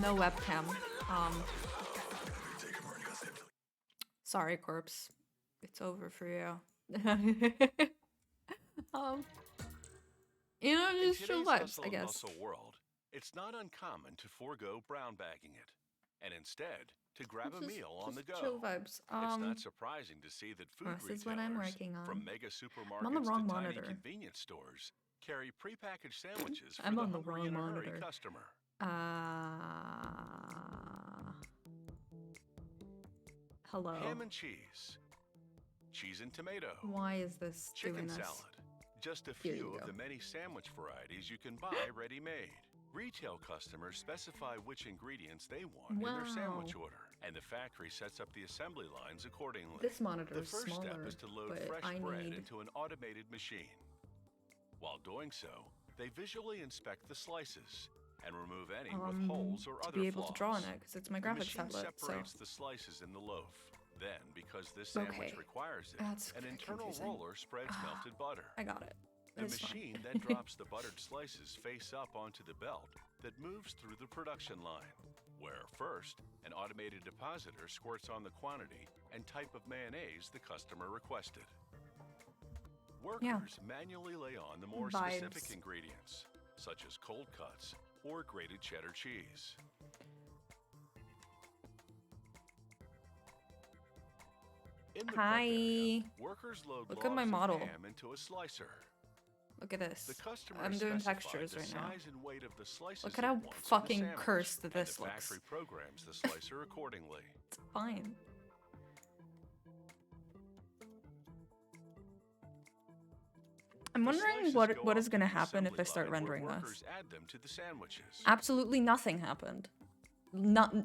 No webcam. Sorry, corpse. It's over for you. You know, just chill vibes, I guess. World, it's not uncommon to forego brown bagging it, and instead to grab a meal on the go. Chill vibes. It's not surprising to see that food This is what I'm retailers, working on. from mega supermarkets I'm on the wrong to monitor. tiny convenience stores, carry prepackaged sandwiches for I'm the on the hungry wrong and a hurry monitor. customer. Hello. Ham and cheese, cheese and tomato. Why is this chicken doing this? salad. Just a few of the many sandwich varieties you can buy ready-made. Retail customers specify which ingredients they want in their sandwich order, and the factory sets up the assembly lines accordingly. This monitor is smaller. The first step is to load fresh bread into an automated machine. While doing so, they visually inspect the slices and remove any with holes or other to be able flaws. to draw on it, because it's my graphics tablet. Separates the slices in the loaf. Then, because this sandwich requires it, an internal roller spreads melted butter. I got it. The machine then drops the buttered slices face up onto the belt that moves through the production line, where first, an automated depositor squirts on the quantity and type of mayonnaise the customer requested. Workers manually lay on the more specific ingredients, such as cold cuts or grated cheddar cheese. Hi. Area, workers load Look at my model. Ham into a slicer. Look at this. The customer I'm doing textures right now. And weight of the slices Look at how fucking cursed this looks. The factory programs the slicer accordingly. It's fine. I'm wondering what is going to happen if I start rendering this. Add them to the sandwiches. Absolutely nothing happened.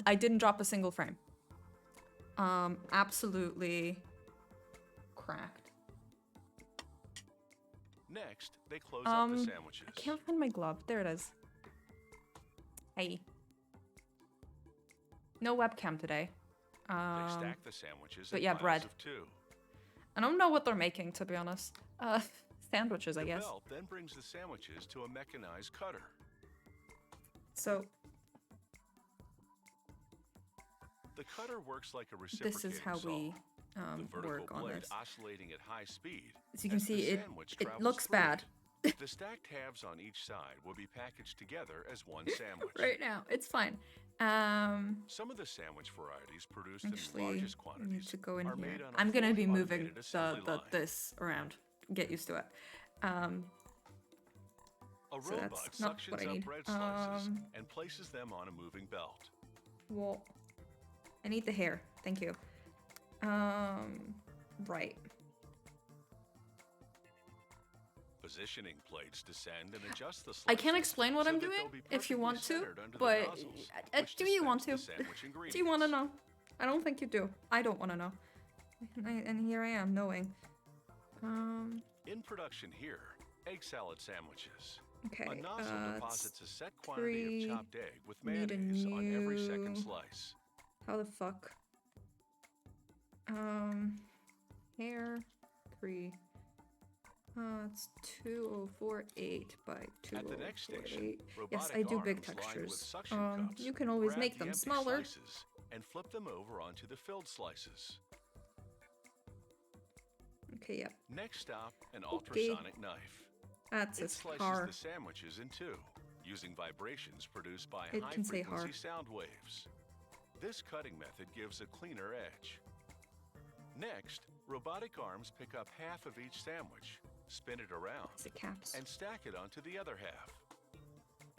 I didn't drop a single frame. Absolutely cracked. Next, they close up the sandwiches. I can't find my glove. There it is. Hey. No webcam today. They stack the sandwiches but yeah, bread. Of two. I don't know what they're making, to be honest. Sandwiches, I guess. The belt then brings the sandwiches to a mechanized cutter. So the cutter works like a reciprocating this is how we the vertical work on blade this. Oscillating at high speed. As you can see, it looks bad. The stacked halves on each side will be packaged together as one sandwich. Right now. It's fine. Some of the sandwich varieties produced Actually, in largest I quantities need to go in are here. made on a I'm gonna fully be moving automated assembly line. this around. Get used to it. A So robot that's not what I suctions up need. bread slices and places them on a moving belt. Well, I need the hair. Thank you. Right. Positioning plates descend and adjust the slices. I can't explain what so I'm that doing they'll be if you perfectly want to, centered under the but nozzles, which do you want to? dispense the sandwich Do you want to ingredients. know? I don't think you do. I don't want to know. And here I am knowing. In production here, egg salad sandwiches. Okay. A nozzle it's deposits a set quantity of chopped egg with need a mayonnaise on every new- second slice. How the fuck? Hair 3. It's 2048 by At the next station, 2048. Yes, robotic I do big arms lined with textures. suction cups You can always grab make the them empty smaller. slices and flip them over onto the filled slices. Okay, yeah. Next stop, an ultrasonic knife. That's It a slices car. the sandwiches in two, using vibrations produced by It can say high-frequency har. sound waves. This cutting method gives a cleaner edge. Next, robotic arms pick up half of each sandwich, spin it around, Is it caps? and stack it onto the other half.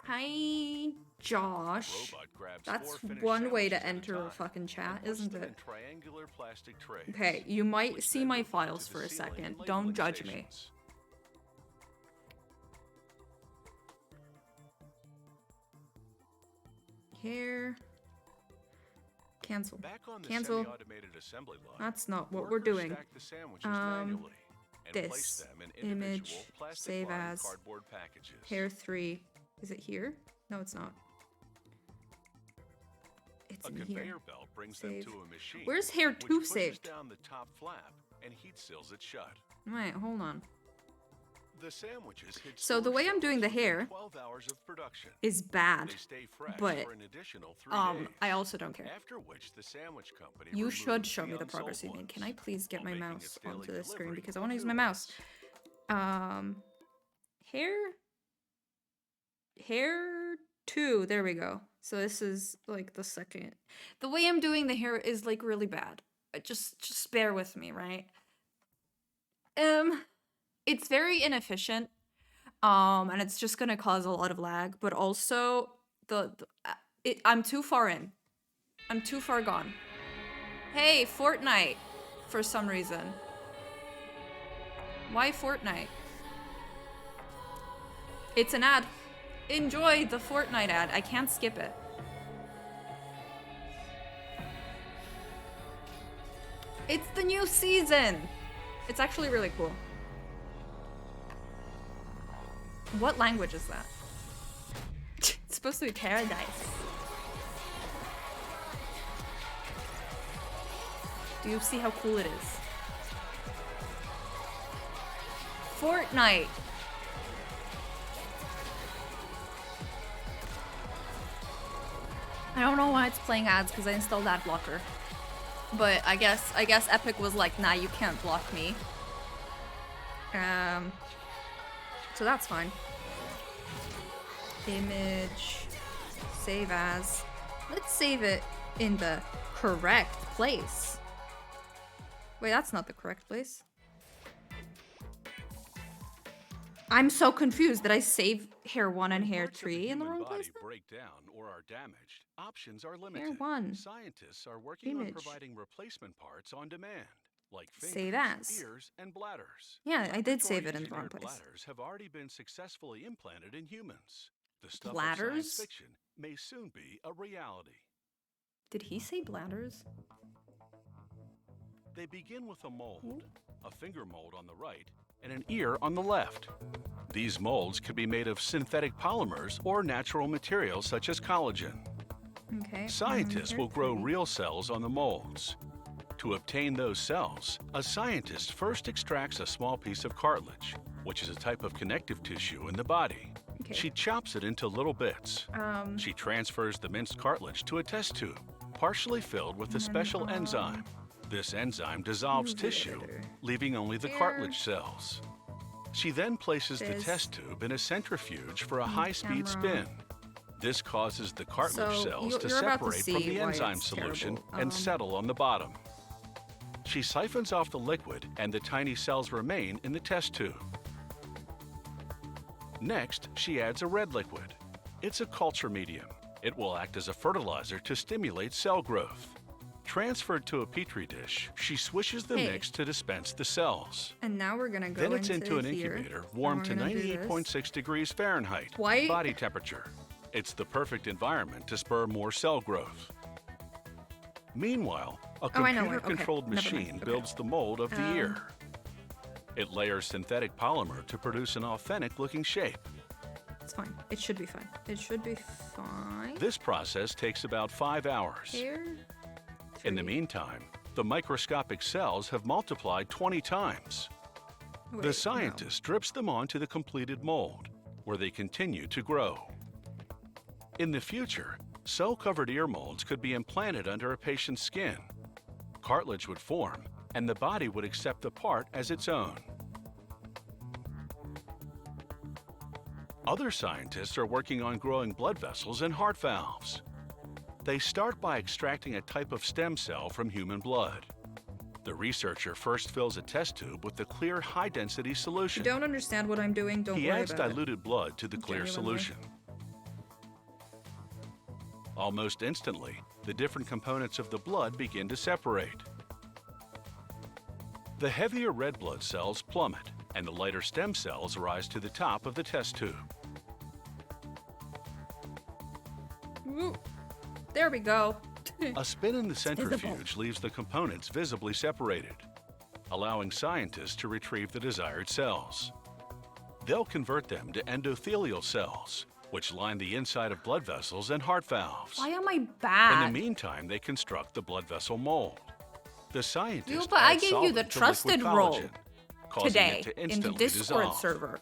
Hi, Josh. Robot grabs That's 4 finished one way sandwiches to at a enter a time fucking chat, and puts isn't them it? in triangular plastic trays, Okay, you might which see then my move into files the for a ceiling second. and Don't labeling judge me. stations. Here. Cancel. Back on the Cancel. semi-automated assembly line, That's not what we're workers doing. stack the sandwiches manually and place This. them in individual Image. plastic Save lined as. cardboard packages. Hair 3. Is it here? No, it's not. It's A in conveyor here. belt brings Save. them to a machine. Where's hair which 2 pushes saved? down the top flap and heat seals it shut. Wait, hold on. The sandwiches hit So the store way I'm doing the shelves within hair 12 hours of production. Is bad. They stay fresh but, for an additional 3 days. I also don't care. After which the sandwich company You should removes show me the unsold progress you made. Can I ones, please get while my making mouse its daily onto the screen delivery because I of want to use new my mouse. ones. Hair 2. There we go. So this is like the second. The way I'm doing the hair is like really bad. Just bear with me, right? It's very inefficient. And it's just gonna cause a lot of lag, but also I'm too far in. I'm too far gone. Hey, Fortnite, for some reason. Why Fortnite? It's an ad. Enjoy the Fortnite ad. I can't skip it. It's the new season. It's actually really cool. What language is that? It's supposed to be paradise. Do you see how cool it is? Fortnite. I don't know why it's playing ads because I installed ad blocker. But I guess Epic was like, nah, you can't block me. So that's fine. Image, save as. Let's save it in the correct place. Wait, that's not the correct place. I'm so confused. Did I save hair 1 and When hair parts of 3 in the human wrong place? body break down or are damaged, options are limited. Hair 1. Scientists are working on Image. providing replacement parts on demand, like fingers, Save as. ears, and bladders. Yeah, I did save it in the Laboratory-engineered wrong place. Bladders have already been successfully implanted in humans. The stuff of Bladders? science fiction may soon be a reality. Did he say bladders? They begin with a mold, a finger mold on the right and an ear on the left. These molds could be made of synthetic polymers or natural materials such as collagen. Okay. Scientists hair will grow 3. real cells on the molds. To obtain those cells, a scientist first extracts a small piece of cartilage, which is a type of connective tissue in the body. Okay. She chops it into little bits. She transfers the minced cartilage to a test tube, partially filled with a special enzyme. This enzyme dissolves UV tissue, editor. leaving only the Hair. cartilage cells. She then places the This. test tube in a centrifuge for a And high-speed camera. spin. This causes the cartilage So, cells to you're about to separate from see the why enzyme it's solution terrible. and settle on the bottom. She siphons off the liquid and the tiny cells remain in the test tube. Next, she adds a red liquid. It's a culture medium. It will act as a fertilizer to stimulate cell growth. Transferred to a petri dish, she swishes the Hey. mix to dispense the cells. And now we're gonna go Then it's into an here, incubator and warmed we're to gonna do this. 98.6 degrees Fahrenheit, Why- body temperature. It's the perfect environment to spur more cell growth. Meanwhile, a Oh, I know it. Okay, computer-controlled never mind. machine Okay. builds the mold of the ear. It layers synthetic polymer to produce an authentic-looking shape. It's fine. It should be fine. It should be fine. This process takes about 5 hours. Here. In the 3. meantime, the microscopic cells have multiplied 20 times. Wait, The no. scientist drips them onto the completed mold, where they continue to grow. In the future, cell-covered ear molds could be implanted under a patient's skin. Cartilage would form, and the body would accept the part as its own. Other scientists are working on growing blood vessels and heart valves. They start by extracting a type of stem cell from human blood. The researcher first fills a test tube with the clear high-density If you solution. don't understand what I'm doing, don't He worry adds about diluted blood to the clear Genuinely. solution. Almost instantly, the different components of the blood begin to separate. The heavier red blood cells plummet, and the lighter stem cells rise to the top of the test tube. it. Woo. There we go. A spin in the visible. centrifuge leaves the components visibly separated, allowing scientists to retrieve the desired cells. They'll convert them to endothelial cells, which line the inside of blood vessels and heart valves. Why am I In bad? the meantime, they construct the blood vessel mold. The scientist Yo, but I adds gave you the solvent to liquid trusted role collagen, causing Today it to in the instantly Discord dissolve. server.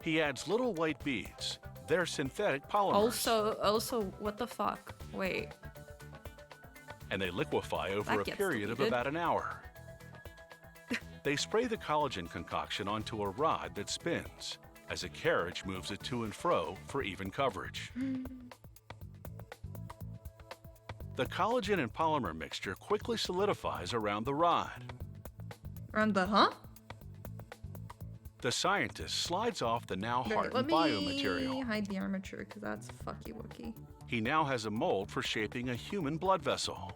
He adds little white beads. They're synthetic polymers, Also, what the fuck? Wait. and they liquefy over That a gets period of deleted. about an hour. They spray the collagen concoction onto a rod that spins as a carriage moves it to and fro for even coverage. The collagen and polymer mixture quickly solidifies around the rod. Around the huh? The scientist slides off the now Wait, hardened let me biomaterial. hide the armature because that's fucky wucky. He now has a mold for shaping a human blood vessel.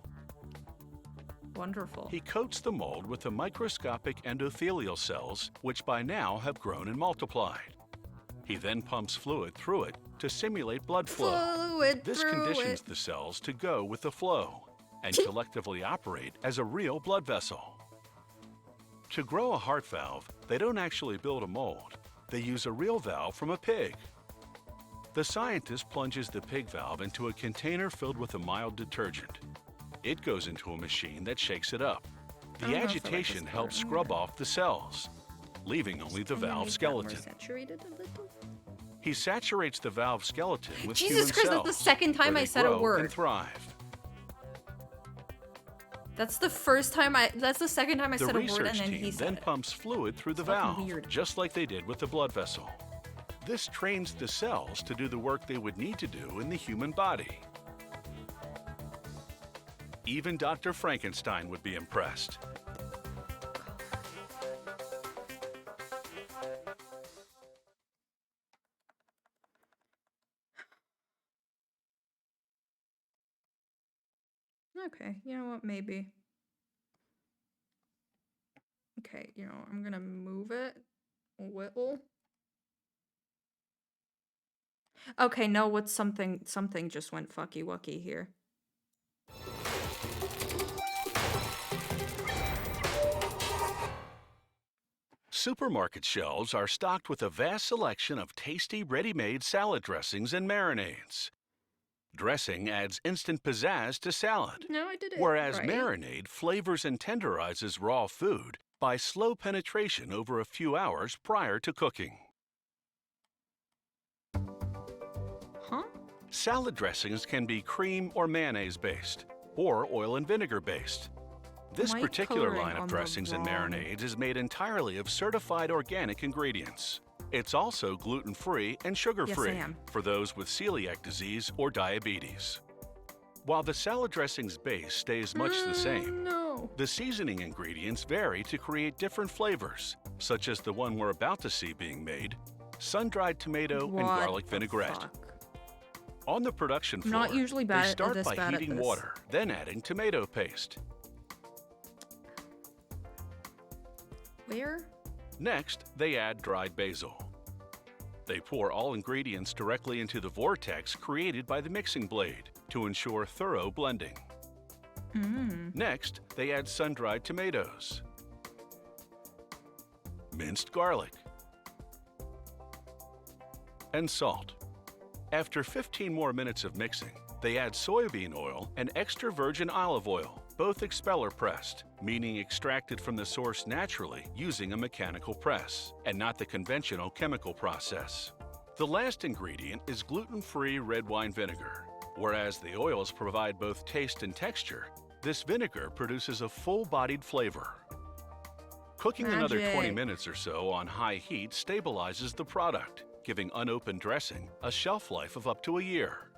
Wonderful. He coats the mold with the microscopic endothelial cells, which by now have grown and multiplied. He then pumps fluid through it to simulate blood flow. Fluid This through conditions it. the cells to go with the flow and collectively operate as a real blood vessel. To grow a heart valve, they don't actually build a mold. They use a real valve from a pig. The scientist plunges the pig valve into a container filled with a mild detergent. It goes into a machine that shakes it up. I The don't know if I like agitation this helps part. scrub off the cells, leaving only the I'm gonna valve make that more skeleton. saturated a little. He saturates the valve skeleton with Jesus human Christ, cells, that's the second time where I they said a grow word. and thrive. That's the second time I The said a word research and then team he said then it. pumps fluid through the It's fucking valve, weird. just like they did with the blood vessel. This trains the cells to do the work they would need to do in the human body. Even Dr. Frankenstein would be impressed. Okay, you know what? Maybe. Okay, you know, I'm gonna move it a little. Okay, no, what's something just went fucky wucky here. Supermarket shelves are stocked with a vast selection of tasty ready-made salad dressings and marinades. Dressing adds instant pizzazz to salad, No, I did it. whereas right. marinade flavors and tenderizes raw food by slow penetration over a few hours prior to cooking. Huh? Salad dressings can be cream or mayonnaise based, or oil and vinegar based. This Am I particular coloring line of on the dressings and wrong- marinades is made entirely of certified organic ingredients. It's also gluten-free and sugar-free Yes, I am. for those with celiac disease or diabetes. While the salad dressing's base stays much the same, No. the seasoning ingredients vary to create different flavors, such as the one we're about to see being made, sun-dried tomato and What garlic the vinaigrette. fuck? On the production I'm floor, not usually they bad at start this by bad at heating this. water, then adding tomato paste. Where? Next, they add dried basil. They pour all ingredients directly into the vortex created by the mixing blade to ensure thorough blending. Next, they add sun-dried tomatoes, minced garlic, and salt. After 15 more minutes of mixing, they add soybean oil and extra virgin olive oil, both expeller pressed, meaning extracted from the source naturally using a mechanical press, and not the conventional chemical process. The last ingredient is gluten-free red wine vinegar. Whereas the oils provide both taste and texture, this vinegar produces a full-bodied flavor. Cooking another 20 Magic. minutes or so on high heat stabilizes the product, giving unopened dressing a shelf life of up to a year.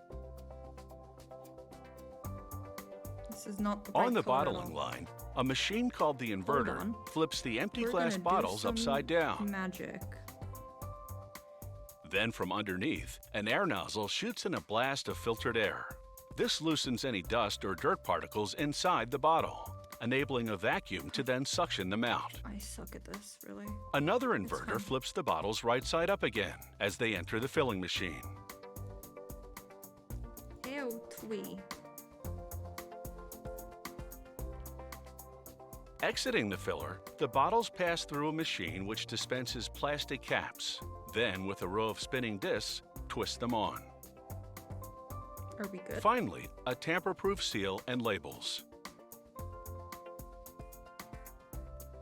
This is not the On right the color at bottling all. line, a machine called the inverter on. flips the empty We're glass gonna do bottles some upside down. Magic. Then from underneath, an air nozzle shoots in a blast of filtered air. This loosens any dust or dirt particles inside the bottle, enabling a vacuum to then suction them out. I suck at this, really. Another fine. inverter flips the bottles right side up again as they enter the filling machine. Ew, twee. Exiting the filler, the bottles pass through a machine which dispenses plastic caps. Then, with a row of spinning discs, twist them on. Are we good? Finally, a tamper-proof seal and labels.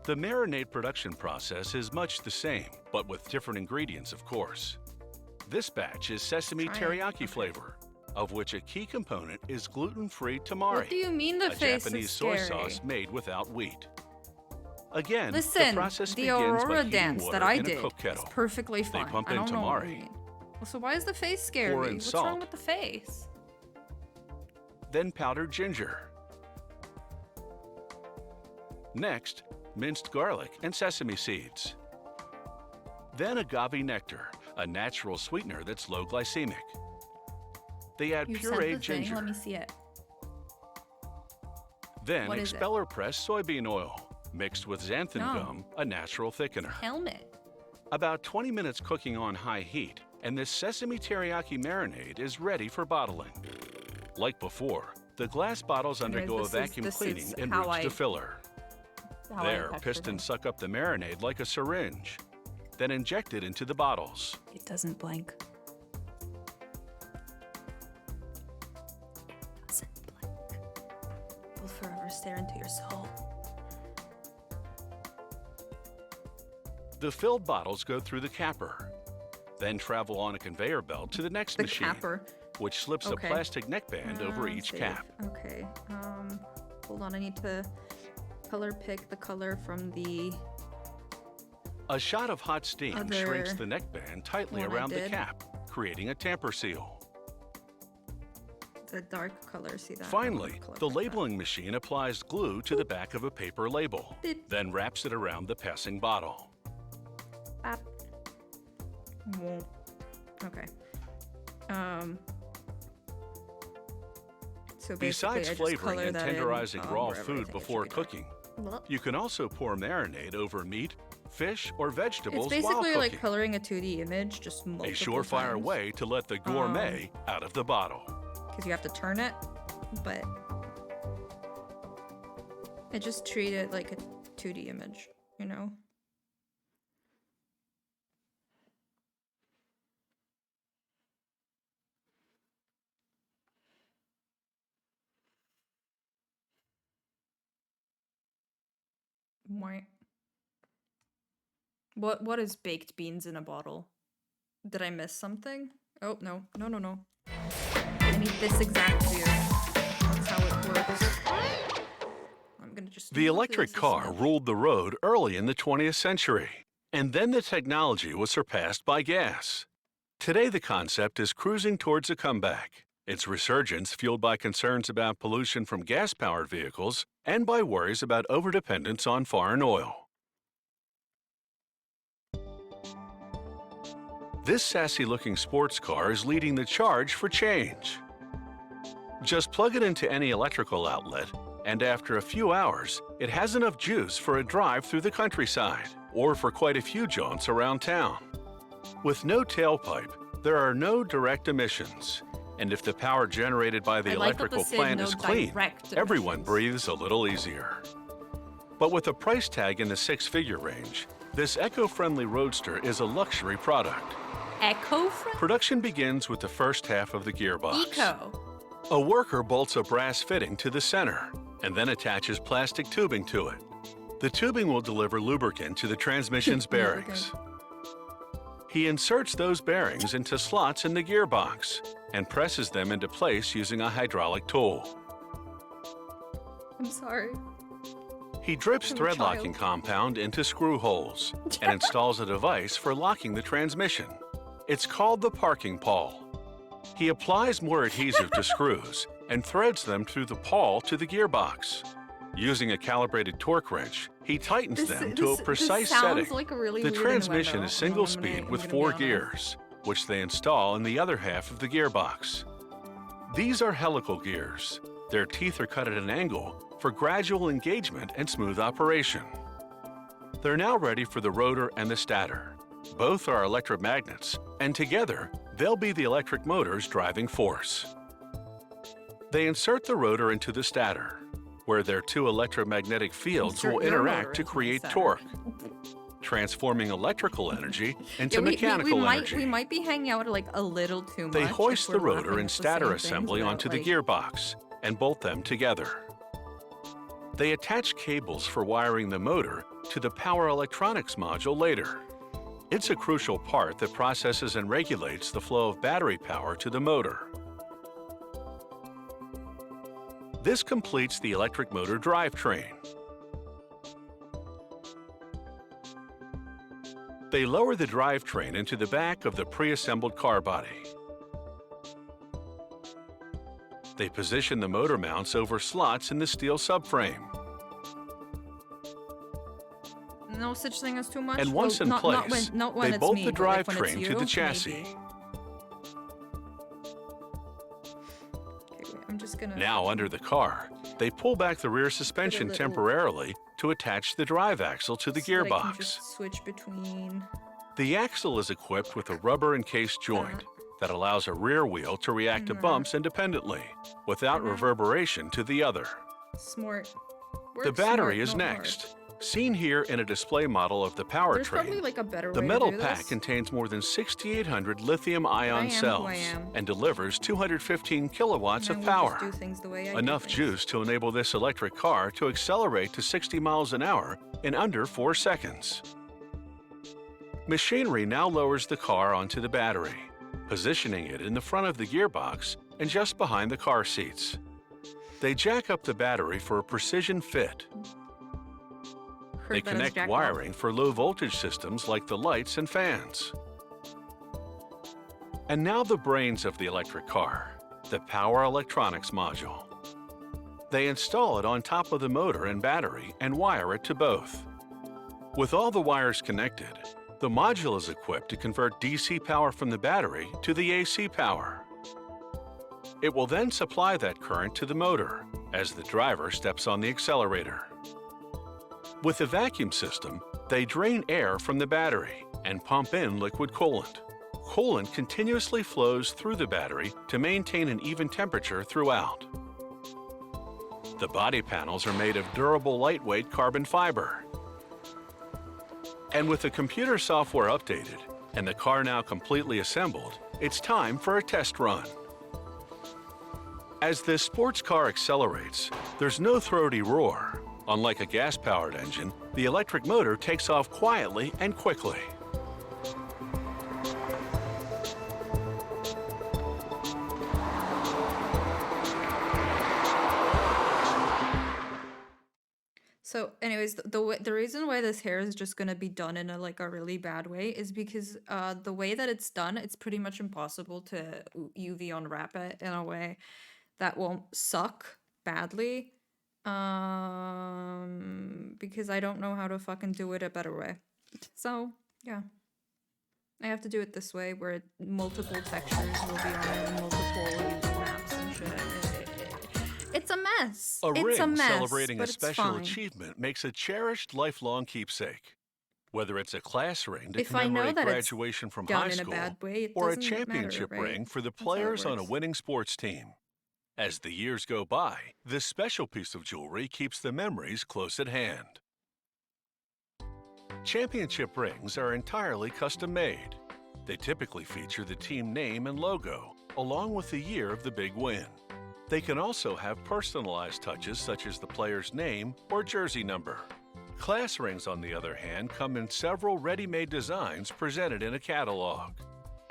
The marinade production process is much the same, but with different ingredients, of course. This batch is sesame Try it. teriyaki Okay. flavor, of which a key component is gluten-free tamari, What do you mean the a face Japanese is soy scary? sauce made without wheat. Again, the Listen, process the begins by Aurora heating dance water that I in a did cook is kettle. perfectly fine. pump I in don't know what tamari. you mean. Well, so why is the face scary? Pour in What's salt. wrong with the face? Then powdered ginger. Next, minced garlic and sesame seeds. Then agave nectar, a natural sweetener that's low glycemic. They add You sent the pureed thing. ginger. Let me see it. Then What is it? expeller pressed soybean oil, mixed with xanthan No. gum, a natural thickener. Helmet. About 20 minutes cooking on high heat, and this sesame teriyaki marinade is ready for bottling. Like before, the glass bottles undergo a vacuum this cleaning is en how route to I- filler. How I There, pictured pistons it. suck up the marinade like a syringe, then inject it into the bottles. It doesn't blink. Doesn't blink. Will forever stare into your soul. The filled bottles go through the capper, then travel on a conveyor belt to the next The machine, capper. which slips Okay. a plastic neckband over each Save. cap. Okay. Hold on. I need to color pick the color from the. A shot of hot steam Other shrinks the neckband tightly one I around the did. cap, creating a tamper seal. The dark color, see that? I Finally, wanna color the pick that. labeling machine applies glue to the back of a paper label, Beep. then wraps it around the passing bottle. Bap. Whoa. Okay. So basically, Besides I just flavoring color and that in, tenderizing raw wherever I food think it before should be done. cooking, Well, you can also pour marinade over meat, fish, or vegetables it's while basically cooking. like coloring a 2D image, just multiple A surefire times. way to let the gourmet out of the bottle. Because you have to turn it, but I just treat it like a 2D image, you know? Why? What is baked beans in a bottle? Did I miss something? Oh, no. No, no, no. I need this exact view. That's how it works. I'm gonna just The do electric this car instead. ruled the road early in the 20th century, and then the technology was surpassed by gas. Today, the concept is cruising towards a comeback. Its resurgence fueled by concerns about pollution from gas-powered vehicles and by worries about overdependence on foreign oil. This sassy-looking sports car is leading the charge for change. Just plug it into any electrical outlet, and after a few hours, it has enough juice for a drive through the countryside or for quite a few jaunts around town. With no tailpipe, there are no direct emissions. And if the power generated by the I like that electrical this said plant no is clean, direct everyone emissions. breathes a little easier. But with a price tag in the six-figure range, this eco-friendly roadster is a luxury product. Eco-friendly? Production begins with the first half of the gearbox. Eco. A worker bolts a brass fitting to the center and then attaches plastic tubing to it. The tubing will deliver lubricant to the transmission's bearings. He inserts those bearings into slots in the gearbox and presses them into place using a hydraulic tool. I'm sorry. He drips I'm a thread child. locking compound into screw holes and installs a device for locking the transmission. It's called the parking pawl. He applies more adhesive to screws and threads them through the pawl to the gearbox. Using a calibrated torque wrench, he tightens them to a precise setting. Like a really The weird transmission innuendo. is single I'm gonna- speed I'm with gonna 4 be honest. gears, which they install in the other half of the gearbox. These are helical gears. Their teeth are cut at an angle for gradual engagement and smooth operation. They're now ready for the rotor and the stator. Both are electromagnets, and together, they'll be the electric motor's driving force. They insert the rotor into the stator, where their 2 electromagnetic fields Insert will your motor interact to into the create stator. torque, transforming electrical energy into Yeah, mechanical energy. we might be hanging out like a little too much. They if hoist we're the rotor laughing and at the stator same things assembly without, onto the like- gearbox and bolt them together. They attach cables for wiring the motor to the power electronics module later. It's a crucial part that processes and regulates the flow of battery power to the motor. This completes the electric motor drivetrain. They lower the drivetrain into the back of the pre-assembled car body. They position the motor mounts over slots in the steel subframe. No such thing as too much. And once in not place, not when they it's bolt me, the but, like, when it's drivetrain to you, the chassis. maybe. Okay, wait, I'm just gonna. Now under the car, they pull back the rear suspension little- temporarily to attach the drive axle to the so that I can gearbox. just switch between. The axle is equipped with a rubber-encased joint that allows a rear wheel to react to bumps independently, without reverberation to the other. Smart. The Work battery smart, is not hard. next. Seen here in a display model of the There's probably powertrain, like a better the way metal to do pack this. contains more than 6,800 lithium-ion I am who cells I am. and delivers 215 kilowatts And of I will power. just do things the way I do Enough things. juice to enable this electric car to accelerate to 60 miles an hour in under 4 seconds. Machinery now lowers the car onto the battery, positioning it in the front of the gearbox and just behind the car seats. They jack up the battery for a precision fit. Heard They that it's connect jacked wiring for low voltage systems like the lights and fans. And now the brains of the electric car, the power electronics module. They install it on top of the motor and battery and wire it to both. With all the wires connected, the module is equipped to convert DC power from the battery to the AC power. It will then supply that current to the motor as the driver steps on the accelerator. With the vacuum system, they drain air from the battery and pump in liquid coolant. Coolant continuously flows through the battery to maintain an even temperature throughout. The body panels are made of durable, lightweight carbon fiber. And with the computer software updated and the car now completely assembled, it's time for a test run. As this sports car accelerates, there's no throaty roar. Unlike a gas-powered engine, the electric motor takes off quietly and quickly. So, anyways, the reason why this hair is just gonna be done in a like a really bad way is because the way that it's done, it's pretty much impossible to UV unwrap it in a way that won't suck badly. Because I don't know how to fucking do it a better way. So, yeah. I have to do it this way where multiple textures will be on it and multiple UV maps and shit. It's a mess. A It's a ring mess, celebrating a but it's special fine. achievement makes a cherished lifelong keepsake. Whether it's a class ring to If I know commemorate that it's graduation from done high in a school, bad way, it or a doesn't matter, championship right? ring for the That's how it players on a works. winning sports team. As the years go by, this special piece of jewelry keeps the memories close at hand. Championship rings are entirely custom made. They typically feature the team name and logo, along with the year of the big win. They can also have personalized touches such as the player's name or jersey number. Class rings, on the other hand, come in several ready-made designs presented in a catalog.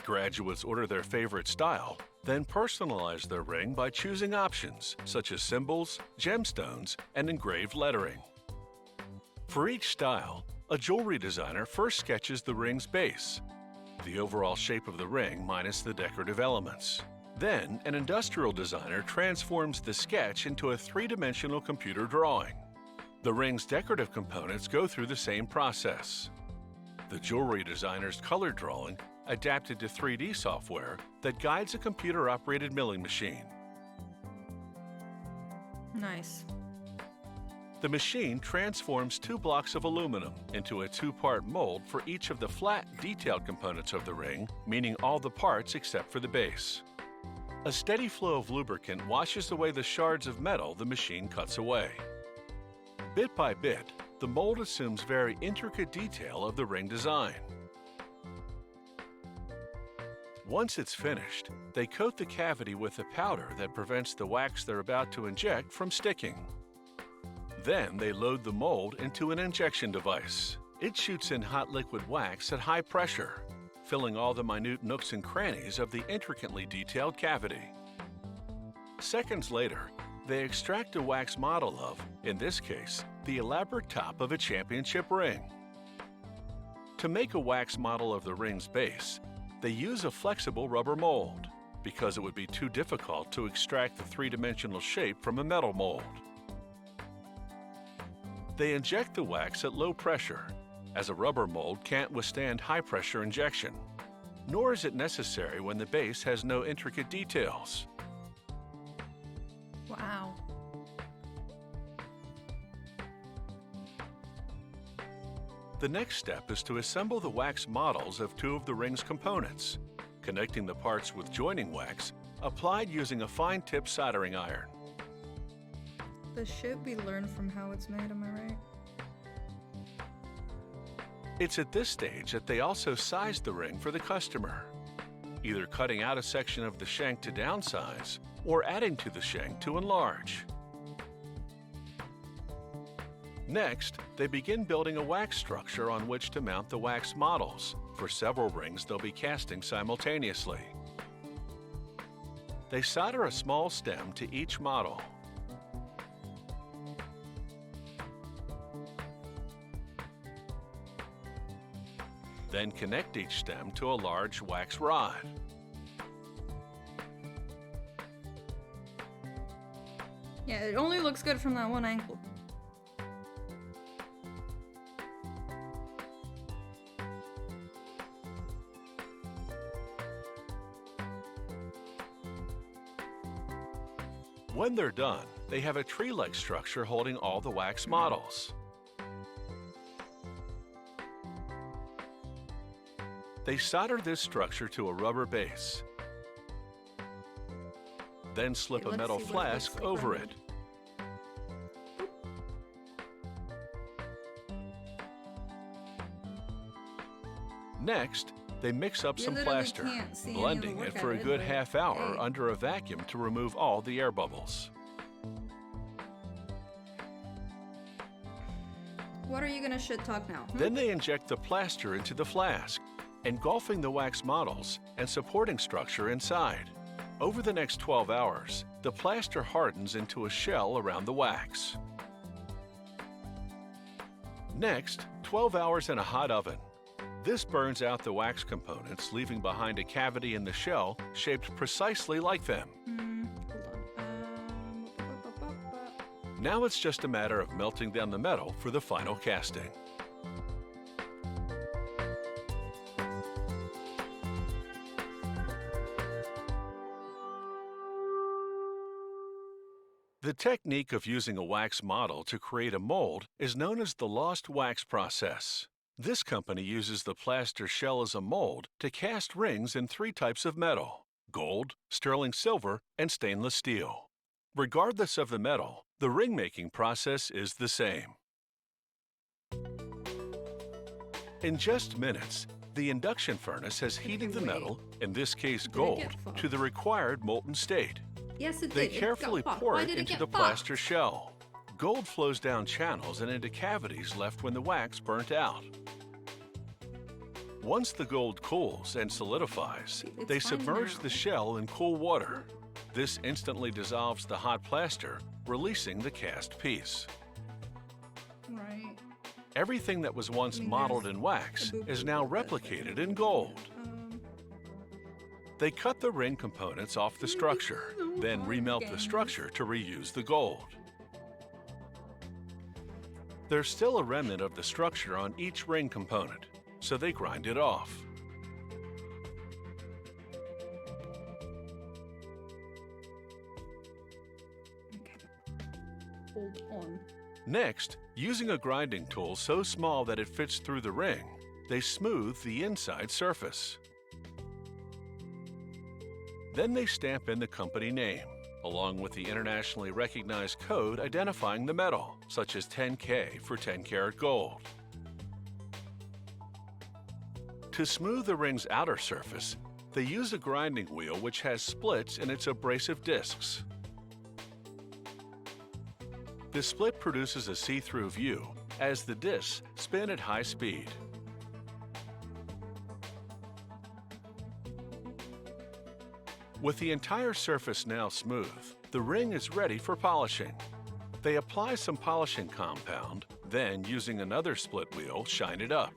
Graduates order their favorite style, then personalize their ring by choosing options such as symbols, gemstones, and engraved lettering. For each style, a jewelry designer first sketches the ring's base, the overall shape of the ring minus the decorative elements. Then, an industrial designer transforms the sketch into a three-dimensional computer drawing. The ring's decorative components go through the same process. The jewelry designer's color drawing adapted to 3D software that guides a computer-operated milling machine. Nice. The machine transforms 2 blocks of aluminum into a 2-part mold for each of the flat, detailed components of the ring, meaning all the parts except for the base. A steady flow of lubricant washes away the shards of metal the machine cuts away. Bit by bit, the mold assumes very intricate detail of the ring design. Once it's finished, they coat the cavity with a powder that prevents the wax they're about to inject from sticking. Then they load the mold into an injection device. It shoots in hot liquid wax at high pressure, filling all the minute nooks and crannies of the intricately detailed cavity. Seconds later, they extract a wax model of, in this case, the elaborate top of a championship ring. To make a wax model of the ring's base, they use a flexible rubber mold because it would be too difficult to extract the three-dimensional shape from a metal mold. They inject the wax at low pressure, as a rubber mold can't withstand high-pressure injection, nor is it necessary when the base has no intricate details. Wow. The next step is to assemble the wax models of 2 of the ring's components, connecting the parts with joining wax applied using a fine-tip soldering iron. The shit we learn from how it's made, am I right? It's at this stage that they also size the ring for the customer, either cutting out a section of the shank to downsize or adding to the shank to enlarge. Next, they begin building a wax structure on which to mount the wax models. For several rings, they'll be casting simultaneously. They solder a small stem to each model. Then connect each stem to a large wax rod. Yeah, it only looks good from that one angle. When they're done, they have a tree-like structure holding all the wax models. They solder this structure to a rubber base, then slip Okay, a let's metal see what it flask looks like over on it. Next, they mix up You some literally plaster, can't see any of the blending work it I for a did, good but half hour hey. under a vacuum to remove all the air bubbles. What are you gonna shit talk now? Then they inject the plaster into the flask, engulfing the wax models and supporting structure inside. Over the next 12 hours, the plaster hardens into a shell around the wax. Next, 12 hours in a hot oven. This burns out the wax components, leaving behind a cavity in the shell shaped precisely like them. Hold on. Now it's just a matter of melting down the metal for the final casting. The technique of using a wax model to create a mold is known as the lost wax process. This company uses the plaster shell as a mold to cast rings in 3 types of metal: gold, sterling silver, and stainless steel. Regardless of the metal, the ring-making process is the same. In just minutes, the induction furnace has heated the metal, in this case gold, to the required molten state. Yes, it did. They It carefully got fucked. pour Why it did into get the fucked? plaster shell. Gold flows down channels and into cavities left when the wax burnt out. Once the gold cools and solidifies, It's they fine submerge now. the shell in cool water. This instantly dissolves the hot plaster, releasing the cast piece. Right. Everything that was once I mean, modeled there's in wax a is boo-boo now with this. replicated in gold. They cut the ring components off the structure, then remelt the structure to reuse the gold. There's still a remnant of the structure on each ring component, so they grind it off. Okay. Hold on. Next, using a grinding tool so small that it fits through the ring, they smooth the inside surface. Then they stamp in the company name, along with the internationally recognized code identifying the metal, such as 10K for 10-karat gold. To smooth the ring's outer surface, they use a grinding wheel which has splits in its abrasive discs. The split produces a see-through view as the discs spin at high speed. With the entire surface now smooth, the ring is ready for polishing. They apply some polishing compound, then using another split wheel, shine it up.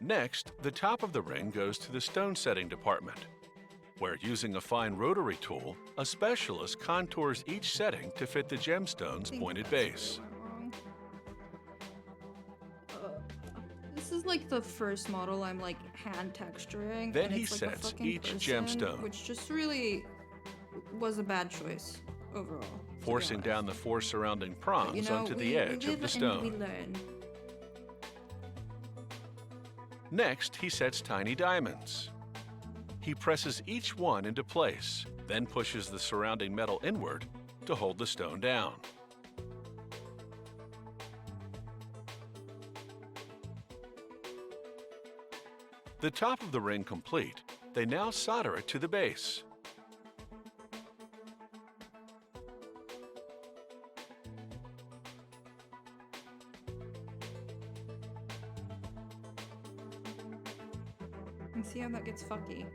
Next, the top of the ring goes to the stone setting department, where using a fine rotary tool, a specialist contours each setting to fit the gemstone's pointed base. This is like the first model I'm like hand texturing. Then and he it's like a sets fucking each person, gemstone, which just really was a bad choice overall. to be forcing honest. down the 4 surrounding But, prongs you know, onto the we edge live of the and we stone. learn. Next, he sets tiny diamonds. He presses each one into place, then pushes the surrounding metal inward to hold the stone down. The top of the ring complete, they now solder it to the base. And see how that gets fucky.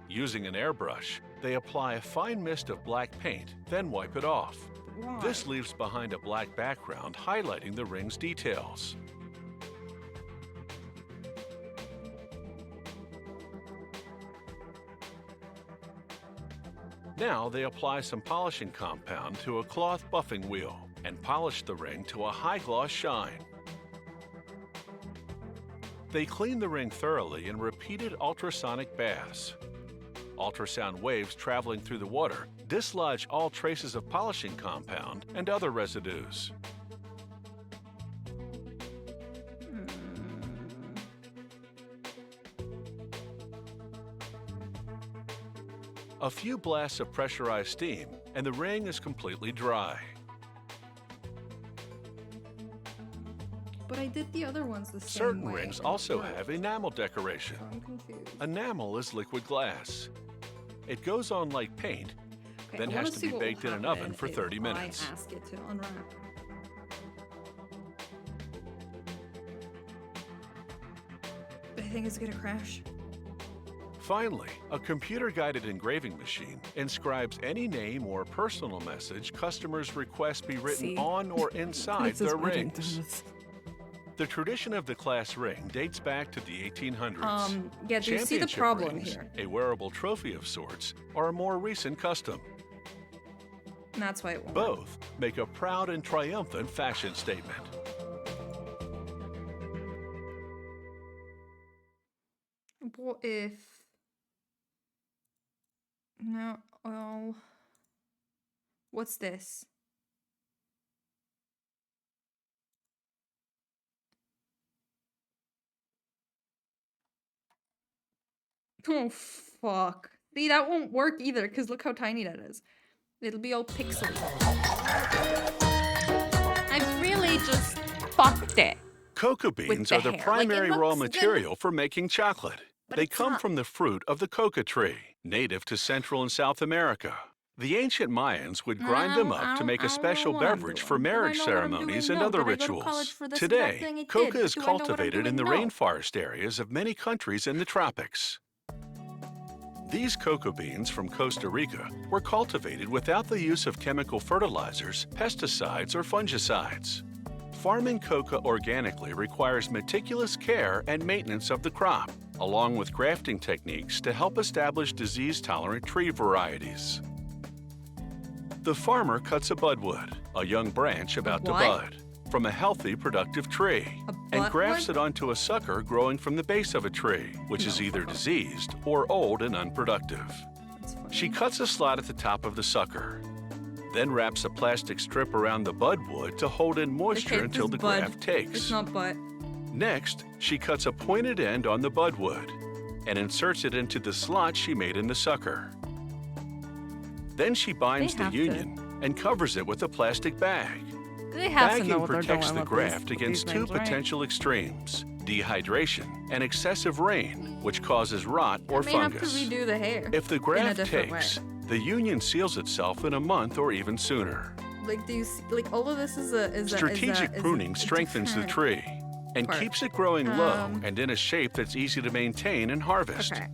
Using an airbrush, they apply a fine mist of black paint, then wipe it off. Why? This leaves behind a black background highlighting the ring's details. Now they apply some polishing compound to a cloth buffing wheel and polish the ring to a high gloss shine. They clean the ring thoroughly in repeated ultrasonic baths. Ultrasound waves traveling through the water dislodge all traces of polishing compound and other residues. A few blasts of pressurized steam, and the ring is completely dry. But I did the other ones the same Certain way. rings and it also worked. have enamel decoration. So I'm confused. Enamel is liquid glass. It goes on like paint, Okay, then I wanna has to see be what will baked in an happen oven for if 30 minutes. I ask it to unwrap. I think it's gonna crash. Finally, a computer-guided engraving machine inscribes any name or personal message customers request be written See? on or inside This is their why I didn't rings. do this. The tradition of the class ring dates back to the 1800s. Yeah, do you see the Championship problem rings, here? a wearable trophy of sorts, are a more recent custom. And that's why it won't work. Both make a proud and triumphant fashion statement. What if... No, well... What's this? Oh, fuck. See, that won't work either, because look how tiny that is. It'll be all pixely. I really just fucked it. Cocoa beans the are the hair. Like, it primary raw looks good, material for making chocolate. but They it's come not. from the fruit of the coca tree, native to Central and South America. The ancient Mayans would grind them up to make a special beverage for marriage ceremonies and other rituals. Today, coca is cultivated in the rainforest areas of many countries in the tropics. These cocoa beans from Costa Rica were cultivated without the use of chemical fertilizers, pesticides, or fungicides. Farming coca organically requires meticulous care and maintenance of the crop, along with grafting techniques to help establish disease-tolerant tree varieties. The farmer cuts a budwood, a young branch about to what? bud, from a healthy, productive tree, and grafts buttwood? it onto a sucker growing from the base of a tree, which is either diseased or old and unproductive. That's funny. She cuts a slot at the top of the sucker, then wraps a plastic strip around the budwood to hold in moisture Okay, until this the bud. graft takes. It's not butt. Next, she cuts a pointed end on the budwood and inserts it into the slot she made in the sucker. Then she binds the have to- union and covers it with a plastic bag. They have to know Bagging what they're protects doing the with graft these against two things, right? potential extremes: dehydration and excessive rain, which causes rot or I may have to fungus. redo the hair. If the graft different takes, way. the union seals itself in a month or even sooner. Like, do you see, like, all of this is Strategic a pruning strengthens the different tree and part. keeps it growing low Um, and in a shape that's easy to maintain and harvest. Okay.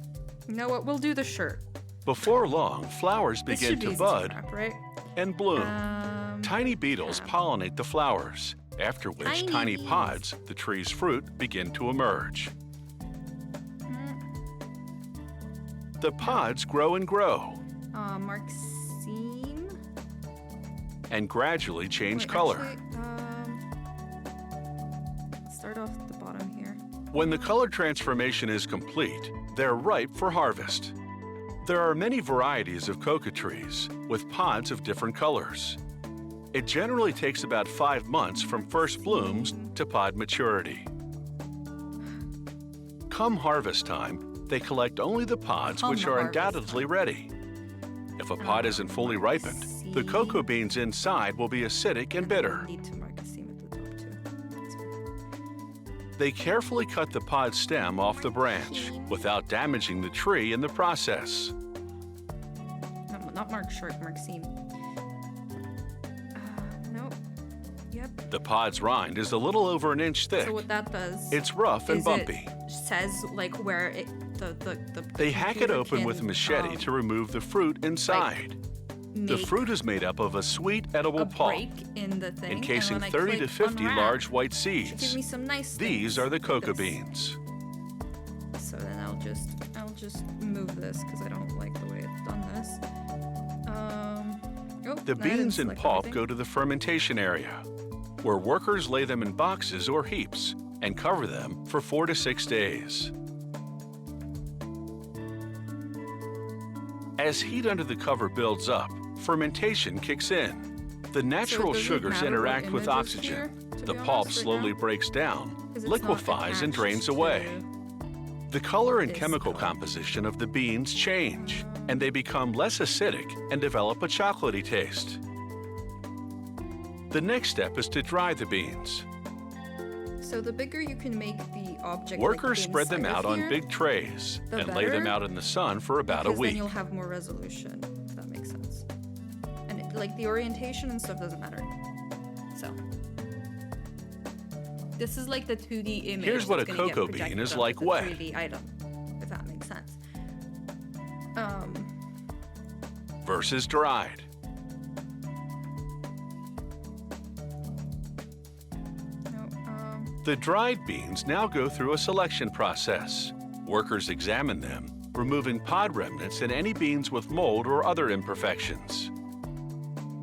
You know what? We'll do the shirt. Before long, flowers This begin should be to easy bud wrap, right? and bloom. Tiny Tiny beetles pollinate the flowers, after which tiny bees. pods, the tree's fruit, begin to emerge. The pods grow and grow Marxine. and gradually change Wait, color. actually, start off at the bottom here. When the color transformation is complete, they're ripe for harvest. There are many varieties of coca trees with pods of different colors. It generally takes about 5 months from first blooms to pod maturity. Come harvest time, they collect only the pods Come which are harvest undoubtedly ready. If a pod isn't fully ripened, the cocoa beans inside will be acidic and bitter. Need to mark a seam at the top too. That's fine. They carefully cut the pod stem off the branch without damaging the tree in the process. No, not mark short, mark seam. Nope. Yep. The pod's rind is a little over an inch thick. So what that does It's rough and is bumpy. it says like where it the They hack it computer open with a can, machete to remove the fruit inside. The make fruit is made up of a sweet, edible a pulp, break in the thing, encasing and when 30 I to click 50 unwrap, large white it should give seeds. me some nice These things are the like cocoa this. beans. So then I'll just move this because I don't like the way it's done this. Oh, The I didn't beans and select pulp everything. go to the fermentation area, where workers lay them in boxes or heaps and cover them for 4 to 6 days. As heat under the cover builds up, fermentation kicks in. The natural does it sugars matter what interact with image is oxygen. here, to The be pulp honest, right slowly now? breaks down, 'Cause it's not liquefies, and attached drains to away. The color and this chemical color. composition of the beans change, and they become less acidic and develop a chocolatey taste. The next step is to dry the beans. So the bigger you can make the object, Workers like, spread them inside out of on here, big trays the and lay them better, out in the sun for about a because then week. you'll have more resolution, if that makes sense. And like the orientation and stuff doesn't matter. So this is like the 2D image. Here's what that's a gonna get cocoa bean projected is onto like the wet. 3D item, if that makes sense. versus dried. No, The dried beans now go through a selection process. Workers examine them, removing pod remnants and any beans with mold or other imperfections.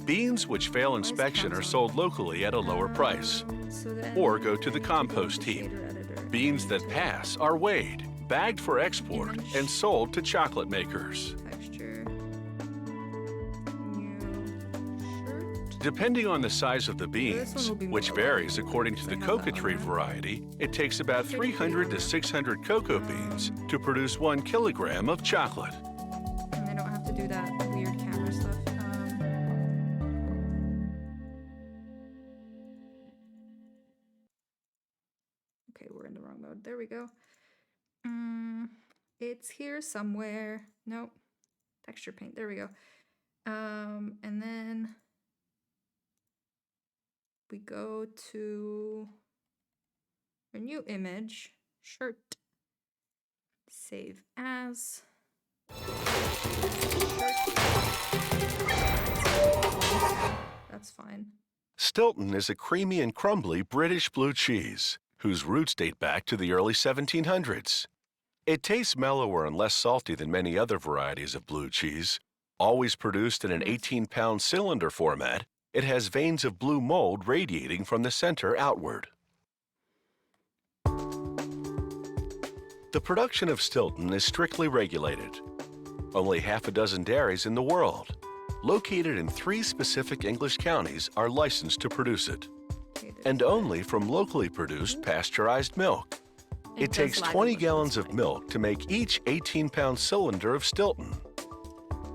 Beans which fail inspection are sold locally at a lower price so then or go to the compost heap. shader editor. Beans that pass are weighed, bagged for export, Image. and sold to chocolate makers. Texture. New shirt. Depending on the size of the This one beans, will be more which alive varies according to the because I have that cocoa tree on there. variety, it takes about 300 to 600 cocoa beans to produce 1 kilogram of chocolate. And I don't have to do that weird camera stuff. Okay, we're in the wrong mode. There we go. It's here somewhere. Nope. Texture paint. There we go. And then we go to a new image, shirt, save as. That's fine. Stilton is a creamy and crumbly British blue cheese whose roots date back to the early 1700s. It tastes mellower and less salty than many other varieties of blue cheese. Always produced in an 18-pound cylinder format, it has veins of blue mold radiating from the center outward. The production of Stilton is strictly regulated. Only half a dozen dairies in the world, located in 3 specific English counties, are licensed to produce it, and only from locally produced pasteurized milk. It takes 20 gallons of milk to make each 18-pound cylinder of Stilton.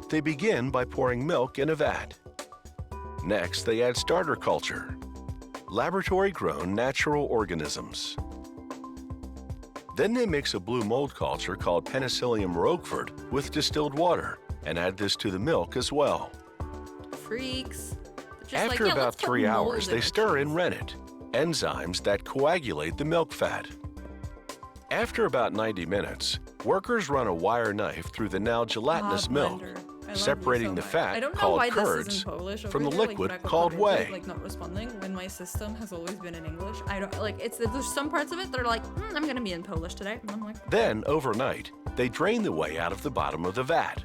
They begin by pouring milk in a vat. Next, they add starter culture, laboratory-grown natural organisms. Then they mix a blue mold culture called Penicillium roquefort with distilled water and add this to the milk as well. Freaks. Just After like, yeah, about let's put 3 mold hours, in they our stir in cheese. rennet, enzymes that coagulate the milk fat. After about 90 minutes, workers run a wire knife through the now gelatinous milk, blender. I love you separating so the much. fat I don't know called why curds this is in Polish from the over here, liquid like, back called up on whey. like not responding when my system has always been in English. I don't like it's there's some parts of it that are like I'm gonna be in Polish today, and I'm like Then, overnight, they drain the whey out of the bottom of the vat.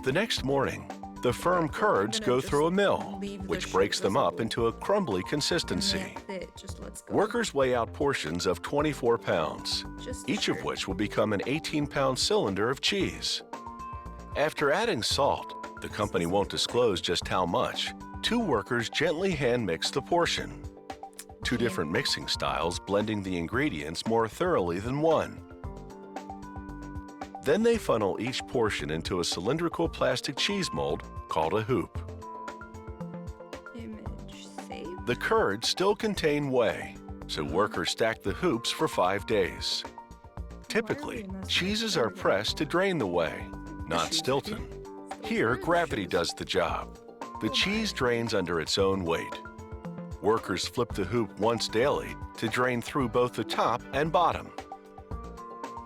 The next morning, the firm curds gonna go just through a mill, leave the which shit breaks them up visible. into a crumbly and consistency. that's it. Just let's go. Workers weigh out portions of 24 pounds, Just each of sure. which will become an 18-pound cylinder of cheese. After adding salt, the company won't disclose just how much, 2 workers gently hand-mix the portion. 2 different mixing styles blending the ingredients more thoroughly than one. Then they funnel each portion into a cylindrical plastic cheese mold called a hoop. Image save. The curds still contain whey, so workers stack the hoops for 5 days. Typically, cheeses are pressed to drain the whey, not Stilton. Here, gravity does the job. The cheese drains under its own weight. Workers flip the hoop once daily to drain through both the top and bottom.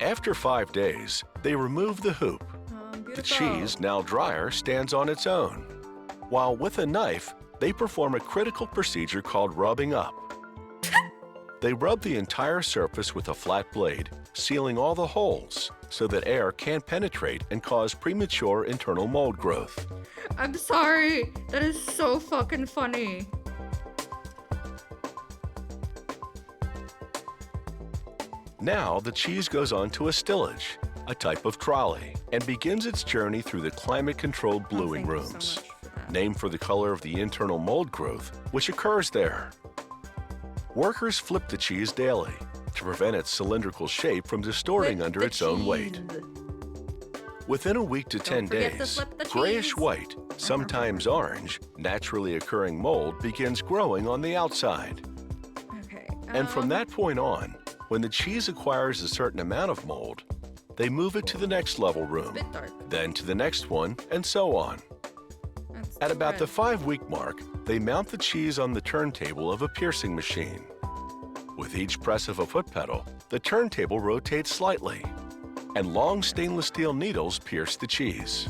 After 5 days, they remove the hoop. The Beautiful. cheese, now drier, stands on its own, while with a knife, they perform a critical procedure called rubbing up. They rub the entire surface with a flat blade, sealing all the holes so that air can't penetrate and cause premature internal mold growth. I'm sorry. That is so fucking funny. Now, the cheese goes on to a stillage, a type of trolley, and begins its journey through the climate-controlled bluing Thank you so rooms, much for that. named for the color of the internal mold growth which occurs there. Workers flip the cheese daily to prevent its cylindrical shape from distorting Flip under the its own weight. cheese. Within a week to 10 forget to days, flip the cheese. grayish-white, sometimes orange, naturally occurring mold begins growing on the outside. Okay. And from that point on, when the cheese acquires a certain amount of mold, they move it to the next level room, bit dark. then to the next one, and so on. That's At too about the red. 5-week mark, they mount the cheese on the turntable of a piercing machine. With each press of a foot pedal, the turntable rotates slightly, and long stainless steel needles pierce the cheese.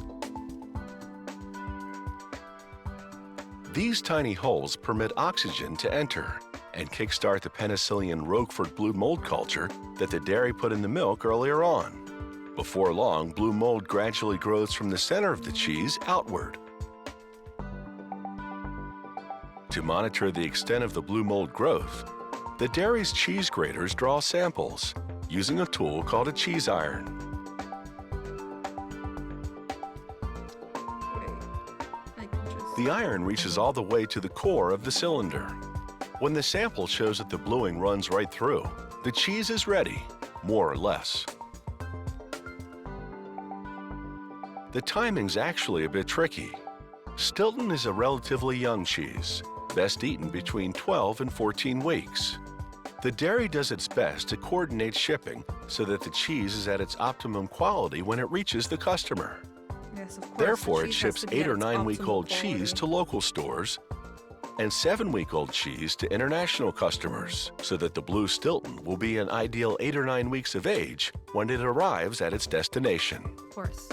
These tiny holes permit oxygen to enter and kickstart the penicillian Roquefort blue mold culture that the dairy put in the milk earlier on. Before long, blue mold gradually grows from the center of the cheese outward. To monitor the extent of the blue mold growth, the dairy's cheese graters draw samples using a tool called a cheese iron. The iron reaches all the way to the core of the cylinder. When the sample shows that the bluing runs right through, the cheese is ready, more or less. The timing's actually a bit tricky. Stilton is a relatively young cheese, best eaten between 12 and 14 weeks. The dairy does its best to coordinate shipping so that the cheese is at its optimum quality when it reaches the customer. Yes, of course. Therefore, it ships 8 or 9 week old cheese to local stores and 7 week old cheese to international customers so that the blue Stilton will be an ideal 8 or 9 weeks of age when it arrives at its destination. Of course.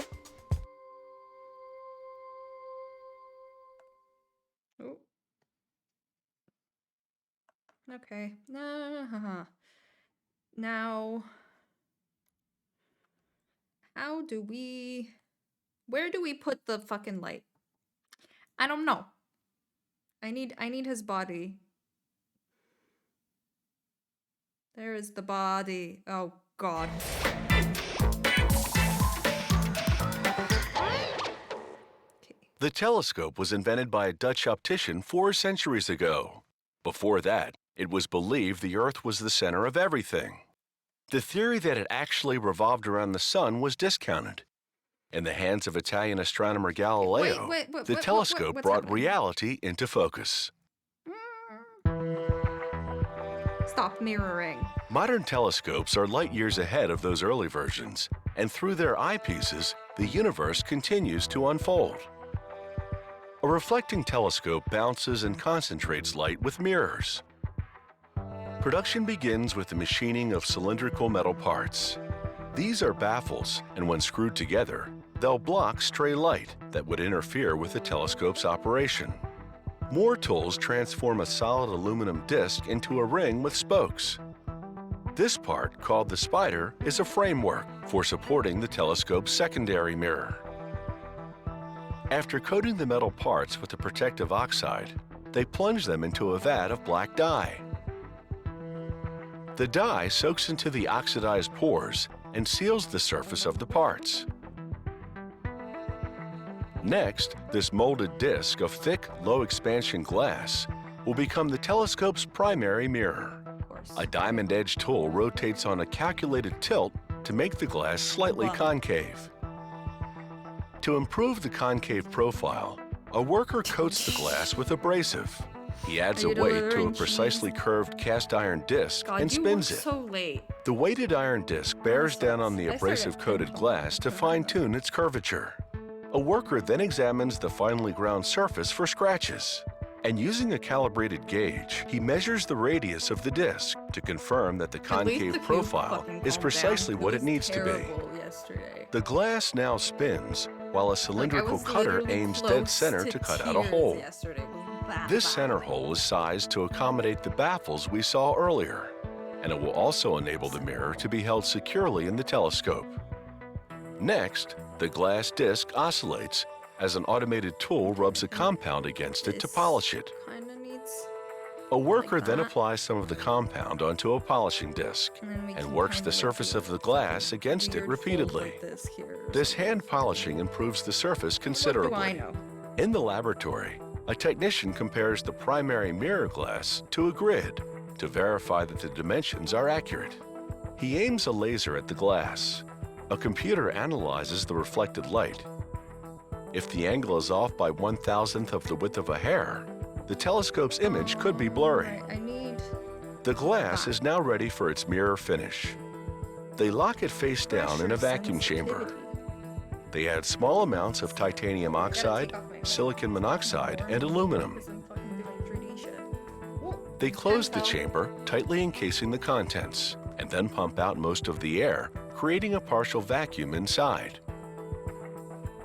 Oh. Okay. Now, where do we put the fucking light? I don't know. I need his body. There is the body. Oh God. The telescope was invented by a Dutch optician 4 centuries ago. Before that, it was believed the Earth was the center of everything. The theory that it actually revolved around the sun was discounted. In the hands of Italian astronomer Galileo, the telescope brought reality into focus. Stop mirroring. Modern telescopes are light years ahead of those early versions, and through their eyepieces, the universe continues to unfold. A reflecting telescope bounces and concentrates light with mirrors. Production begins with the machining of cylindrical metal parts. These are baffles, and when screwed together, they'll block stray light that would interfere with the telescope's operation. More tools transform a solid aluminum disc into a ring with spokes. This part, called the spider, is a framework for supporting the telescope's secondary mirror. After coating the metal parts with a protective oxide, they plunge them into a vat of black dye. The dye soaks into the oxidized pores and seals the surface of the parts. Next, this molded disc of thick, low-expansion glass will become the telescope's primary mirror. A diamond-edged tool rotates on a calculated tilt to make the glass slightly concave. To improve the concave profile, a worker coats the glass with abrasive. He adds a weight to a precisely curved cast iron disc and spins it. So late. The weighted iron disc bears down on the abrasive-coated glass to fine-tune its curvature. A worker then examines the finely ground surface for scratches. And using a calibrated gauge, he measures the radius of the disc to confirm that the concave profile is precisely what it needs to be. The glass now spins, while a cylindrical cutter aims dead center to cut out a hole. This center hole is sized to accommodate the baffles we saw earlier, and it will also enable the mirror to be held securely in the telescope. Next, the glass disc oscillates as an automated tool rubs a compound against it to polish it. A worker then applies some of the compound onto a polishing disc and works the surface of the glass against it repeatedly. This hand polishing improves the surface considerably. In the laboratory, a technician compares the primary mirror glass to a grid to verify that the dimensions are accurate. He aims a laser at the glass. A computer analyzes the reflected light. If the angle is off by 1/1000th of the width of a hair, the telescope's image could be blurry. The glass is now ready for its mirror finish. They lock it face down in a vacuum chamber. They add small amounts of titanium oxide, silicon monoxide, and aluminum. They close the chamber, tightly encasing the contents, and then pump out most of the air, creating a partial vacuum inside.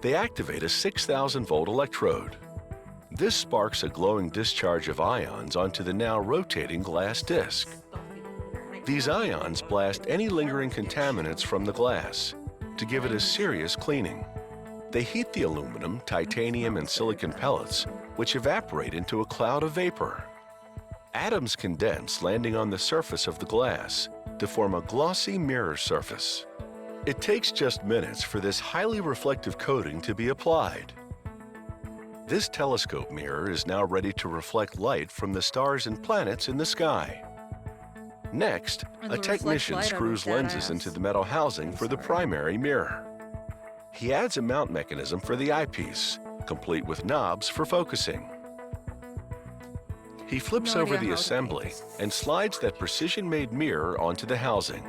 They activate a 6,000-volt electrode. This sparks a glowing discharge of ions onto the now rotating glass disc. These ions blast any lingering contaminants from the glass to give it a serious cleaning. They heat the aluminum, titanium, and silicon pellets, which evaporate into a cloud of vapor. Atoms condense, landing on the surface of the glass to form a glossy mirror surface. It takes just minutes for this highly reflective coating to be applied. This telescope mirror is now ready to reflect light from the stars and planets in the sky. Next, a technician screws lenses into the metal housing for the primary mirror. He adds a mount mechanism for the eyepiece, complete with knobs for focusing. He flips over the assembly and slides that precision-made mirror onto the housing.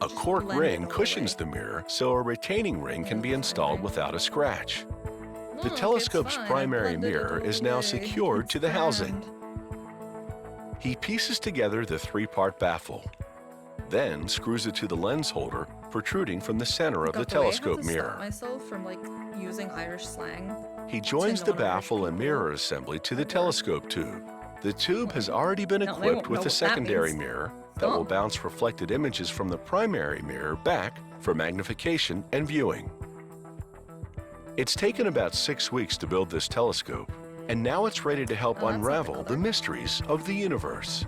A cork ring cushions the mirror so a retaining ring can be installed without a scratch. The telescope's primary mirror is now secured to the housing. He pieces together the three-part baffle, then screws it to the lens holder protruding from the center of the telescope mirror. Myself from using Irish slang. He joins the baffle and mirror assembly to the telescope tube. The tube has already been equipped with a secondary mirror that will bounce reflected images from the primary mirror back for magnification and viewing. It's taken about 6 weeks to build this telescope, and now it's ready to help unravel the mysteries of the universe.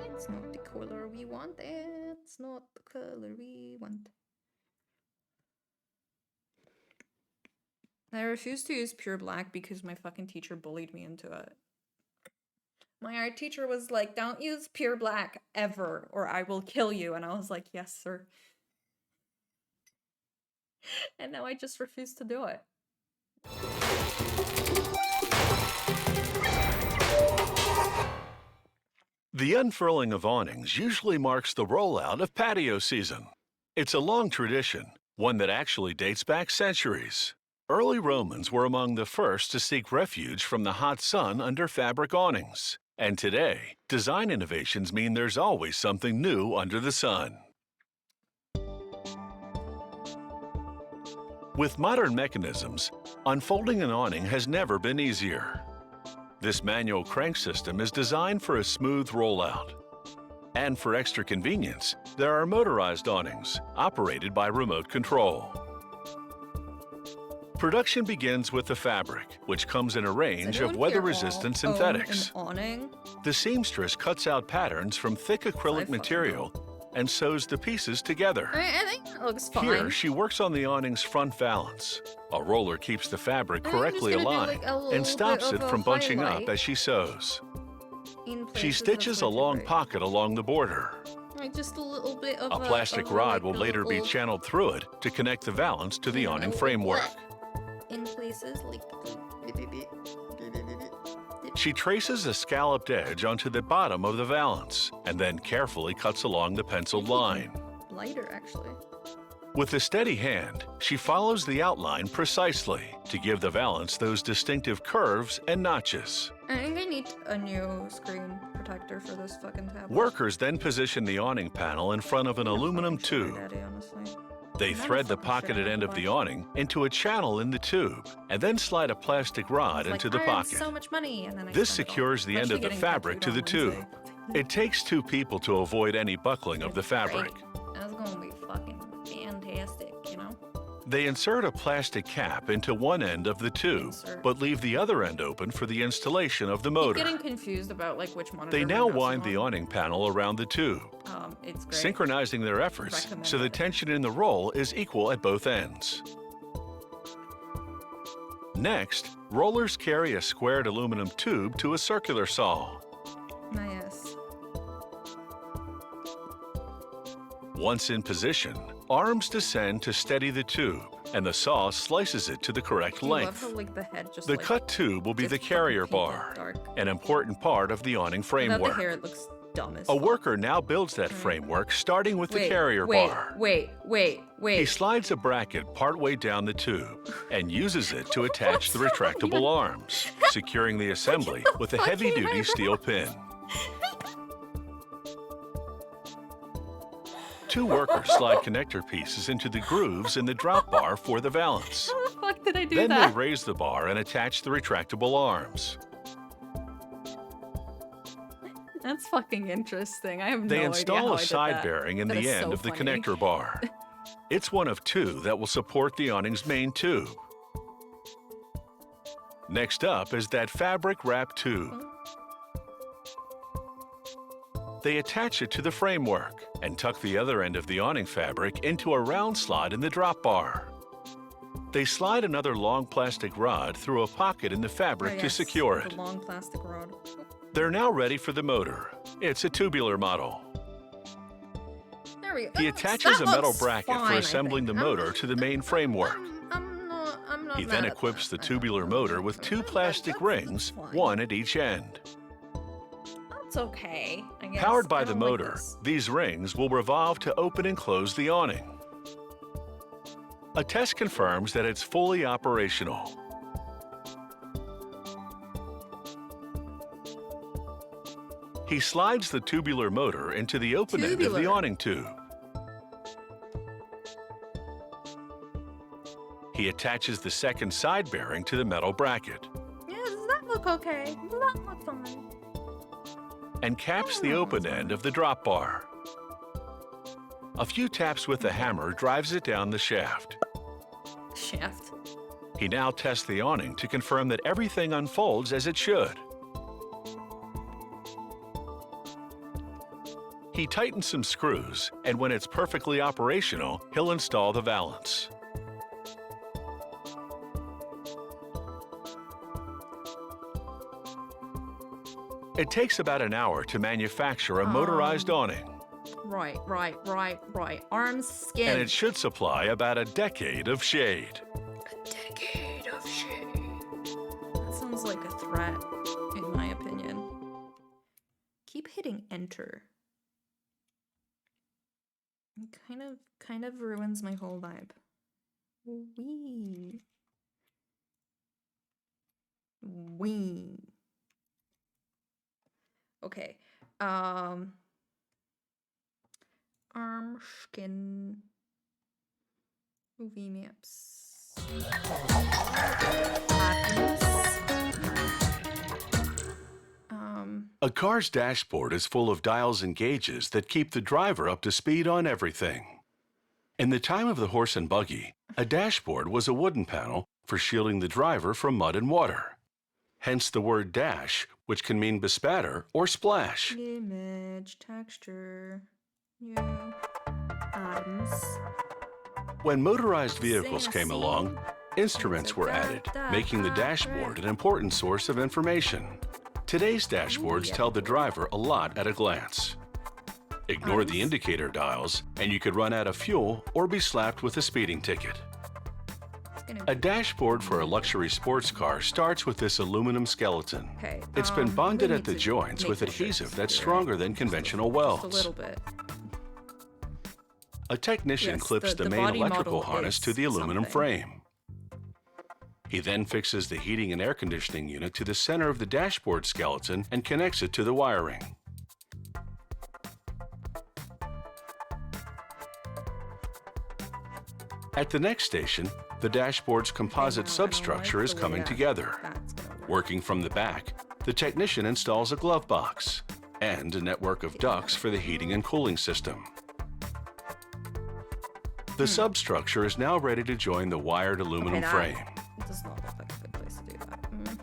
It's not the color we want. It's not the color we want. I refuse to use pure black because my fucking teacher bullied me into it. My art teacher was like, don't use pure black ever or I will kill you. And I was like, yes, sir. And now I just refuse to do it. The unfurling of awnings usually marks the rollout of patio season. It's a long tradition, one that actually dates back centuries. Early Romans were among the first to seek refuge from the hot sun under fabric awnings. And today, design innovations mean there's always something new under the sun. With modern mechanisms, unfolding an awning has never been easier. This manual crank system is designed for a smooth rollout. And for extra convenience, there are motorized awnings, operated by remote control. Production begins with the fabric, which comes in a range of weather-resistant synthetics. The seamstress cuts out patterns from thick acrylic material and sews the pieces together. I think that looks fine. Here, she works on the awning's front valance. A roller keeps the fabric correctly aligned and stops it from bunching up as she sews. She stitches a long pocket along the border. Just a little bit of a plastic rod will later be channeled through it to connect the valance to the awning framework. In places like... She traces a scalloped edge onto the bottom of the valance and then carefully cuts along the penciled line. Lighter, actually. With a steady hand, she follows the outline precisely to give the valance those distinctive curves and notches. I think I need a new screen protector for this fucking tablet. Workers then position the awning panel in front of an aluminum tube. Daddy, honestly. They thread the pocketed end of the awning into a channel in the tube and then slide a plastic rod into the pocket. So much money, and then this secures the end of the fabric to the tube. It takes 2 people to avoid any buckling of the fabric. That's gonna be fucking fantastic, you know? They insert a plastic cap into one end of the tube, but leave the other end open for the installation of the motor. I'm getting confused about which monitor. They now wind the awning panel around the tube, it's great. synchronizing their efforts so the tension in the roll is equal at both ends. Next, rollers carry a squared aluminum tube to a circular saw. Nice. Once in position, arms descend to steady the tube, and the saw slices it to the correct length. I love how, the head just, the cut tube will be the carrier bar, an important part of the awning framework. Without the hair, it looks dumb as A worker now builds that framework, starting with the carrier bar. Wait. He slides a bracket partway down the tube and uses it to attach the retractable arms, securing the assembly with a heavy-duty steel pin. Two workers slide connector pieces into the grooves in the drop bar for the valance. How the fuck did I do Then that? they raise the bar and attach the retractable arms. That's fucking interesting. I have no They idea install how a I did side that. bearing in That the is end so of the funny. connector bar. It's one of two that will support the awning's main tube. Next up is that fabric wrap tube. They attach it to the framework and tuck the other end of the awning fabric into a round slot in the drop bar. They slide another long plastic rod through a pocket in the fabric Oh, to yes, secure the it. long plastic rod. They're now ready for the motor. It's a tubular model. There we go. He That attaches a looks metal bracket fine, for I assembling the think. motor to the main framework. I'm not He mad then at equips the that. tubular motor with two plastic rings, fine. one at each end. That's okay, I guess. Powered I by the don't like motor, this. these rings will revolve to open and close the awning. A test confirms that it's fully operational. He slides the tubular motor into the open end of the Tubular. awning tube. He attaches the second side bearing to the metal bracket Yeah, does that look okay? Does that look fine? and caps the open end of the drop bar. A few taps with the hammer drives it down the shaft. Shaft. He now tests the awning to confirm that everything unfolds as it should. He tightens some screws, and when it's perfectly operational, he'll install the valance. It takes about an hour to manufacture a motorized awning, Right. Arms, skin. and it should supply about a decade of shade. A decade of shade. That sounds like a threat, in my opinion. Keep hitting enter. It kind of ruins my whole vibe. Wee. Okay. Arm, skin, movie maps. Buttons. A car's dashboard is full of dials and gauges that keep the driver up to speed on everything. In the time of the horse and buggy, a dashboard was a wooden panel for shielding the driver from mud and water. Hence the word dash, which can mean bespatter or splash. Image, texture, yeah, items. When motorized vehicles came along, instruments were added, making the dashboard an important source of information. Today's dashboards tell the driver a lot at a glance. Ignore the indicator dials, and you could run out of fuel or be slapped with a speeding ticket. A dashboard for a luxury sports car starts with this aluminum skeleton. Okay, It's been bonded we at the need to joints make with more adhesive shapes that's here, stronger right? than conventional Just a welds. little bit. A technician Yes, clips the main body electrical model harness is to the aluminum something. frame. He then fixes the heating and air conditioning unit to the center of the dashboard skeleton and connects it to the wiring. At the next station, the dashboard's composite now I don't substructure like is the way coming that's together. gonna work. Working from the back, the technician installs a glove box and a network of ducts for the heating and cooling system. The substructure is now ready to join the wired aluminum that- frame. It does not look like a good place to do that.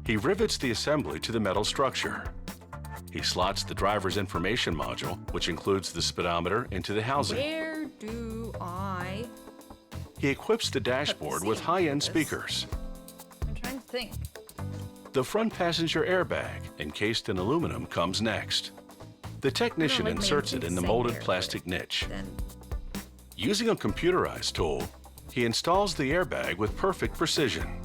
He rivets the assembly to the metal structure. He slots the driver's information module, which includes the speedometer, into the housing. Where do I? He equips the dashboard with seat high-end for this. speakers. I'm trying to think. The front passenger airbag, encased in aluminum, comes next. The technician like my inserts it in the saying molded there, but plastic niche. Then Using a computerized tool, he installs the airbag with perfect precision.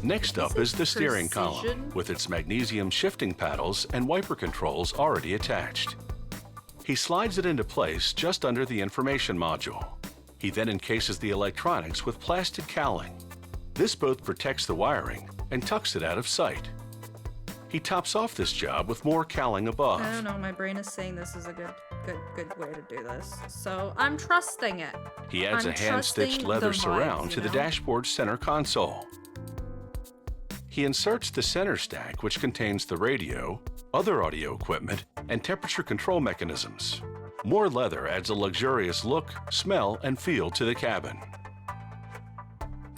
Next up is the steering column, precision? with its magnesium shifting paddles and wiper controls already attached. He slides it into place just under the information module. He then encases the electronics with plastic cowling. This both protects the wiring and tucks it out of sight. He tops off this job with more cowling above. I don't know. My brain is saying this is a good good way to do this. So I'm trusting it. He adds I'm a hand-stitched trusting leather the vibes, surround to you the know? dashboard's center console. He inserts the center stack, which contains the radio, other audio equipment, and temperature control mechanisms. More leather adds a luxurious look, smell, and feel to the cabin.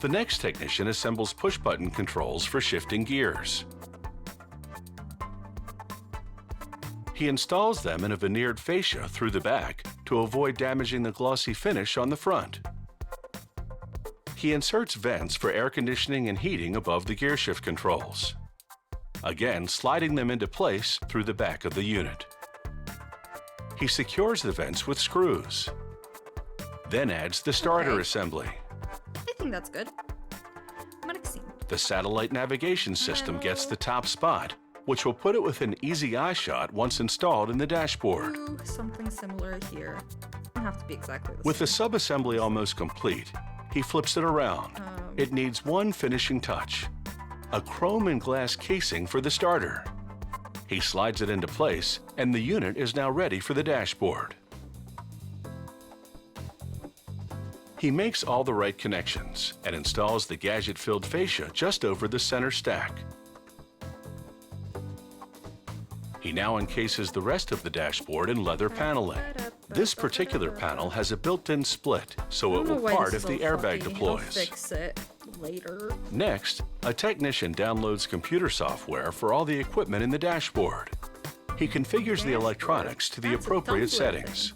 The next technician assembles push-button controls for shifting gears. He installs them in a veneered fascia through the back to avoid damaging the glossy finish on the front. He inserts vents for air conditioning and heating above the gear shift controls, again sliding them into place through the back of the unit. He secures the vents with screws, then adds the starter assembly. I think that's good. Maxine. The satellite navigation system gets the top spot, which will put it within easy eye shot once installed in the dashboard. Do something similar here. Doesn't have to be exactly the With the same. subassembly almost complete, he flips it around. It needs one finishing touch, a chrome and glass casing for the starter. He slides it into place, and the unit is now ready for the dashboard. He makes all the right connections and installs the gadget-filled fascia just over the center stack. He now encases the rest of the dashboard in leather paneling. This particular panel has a built-in split, so it will part if the airbag deploys. I'll fix it later. Next, a technician downloads computer software for all the equipment in the dashboard. He configures the electronics to the That's a appropriate Tumblr settings.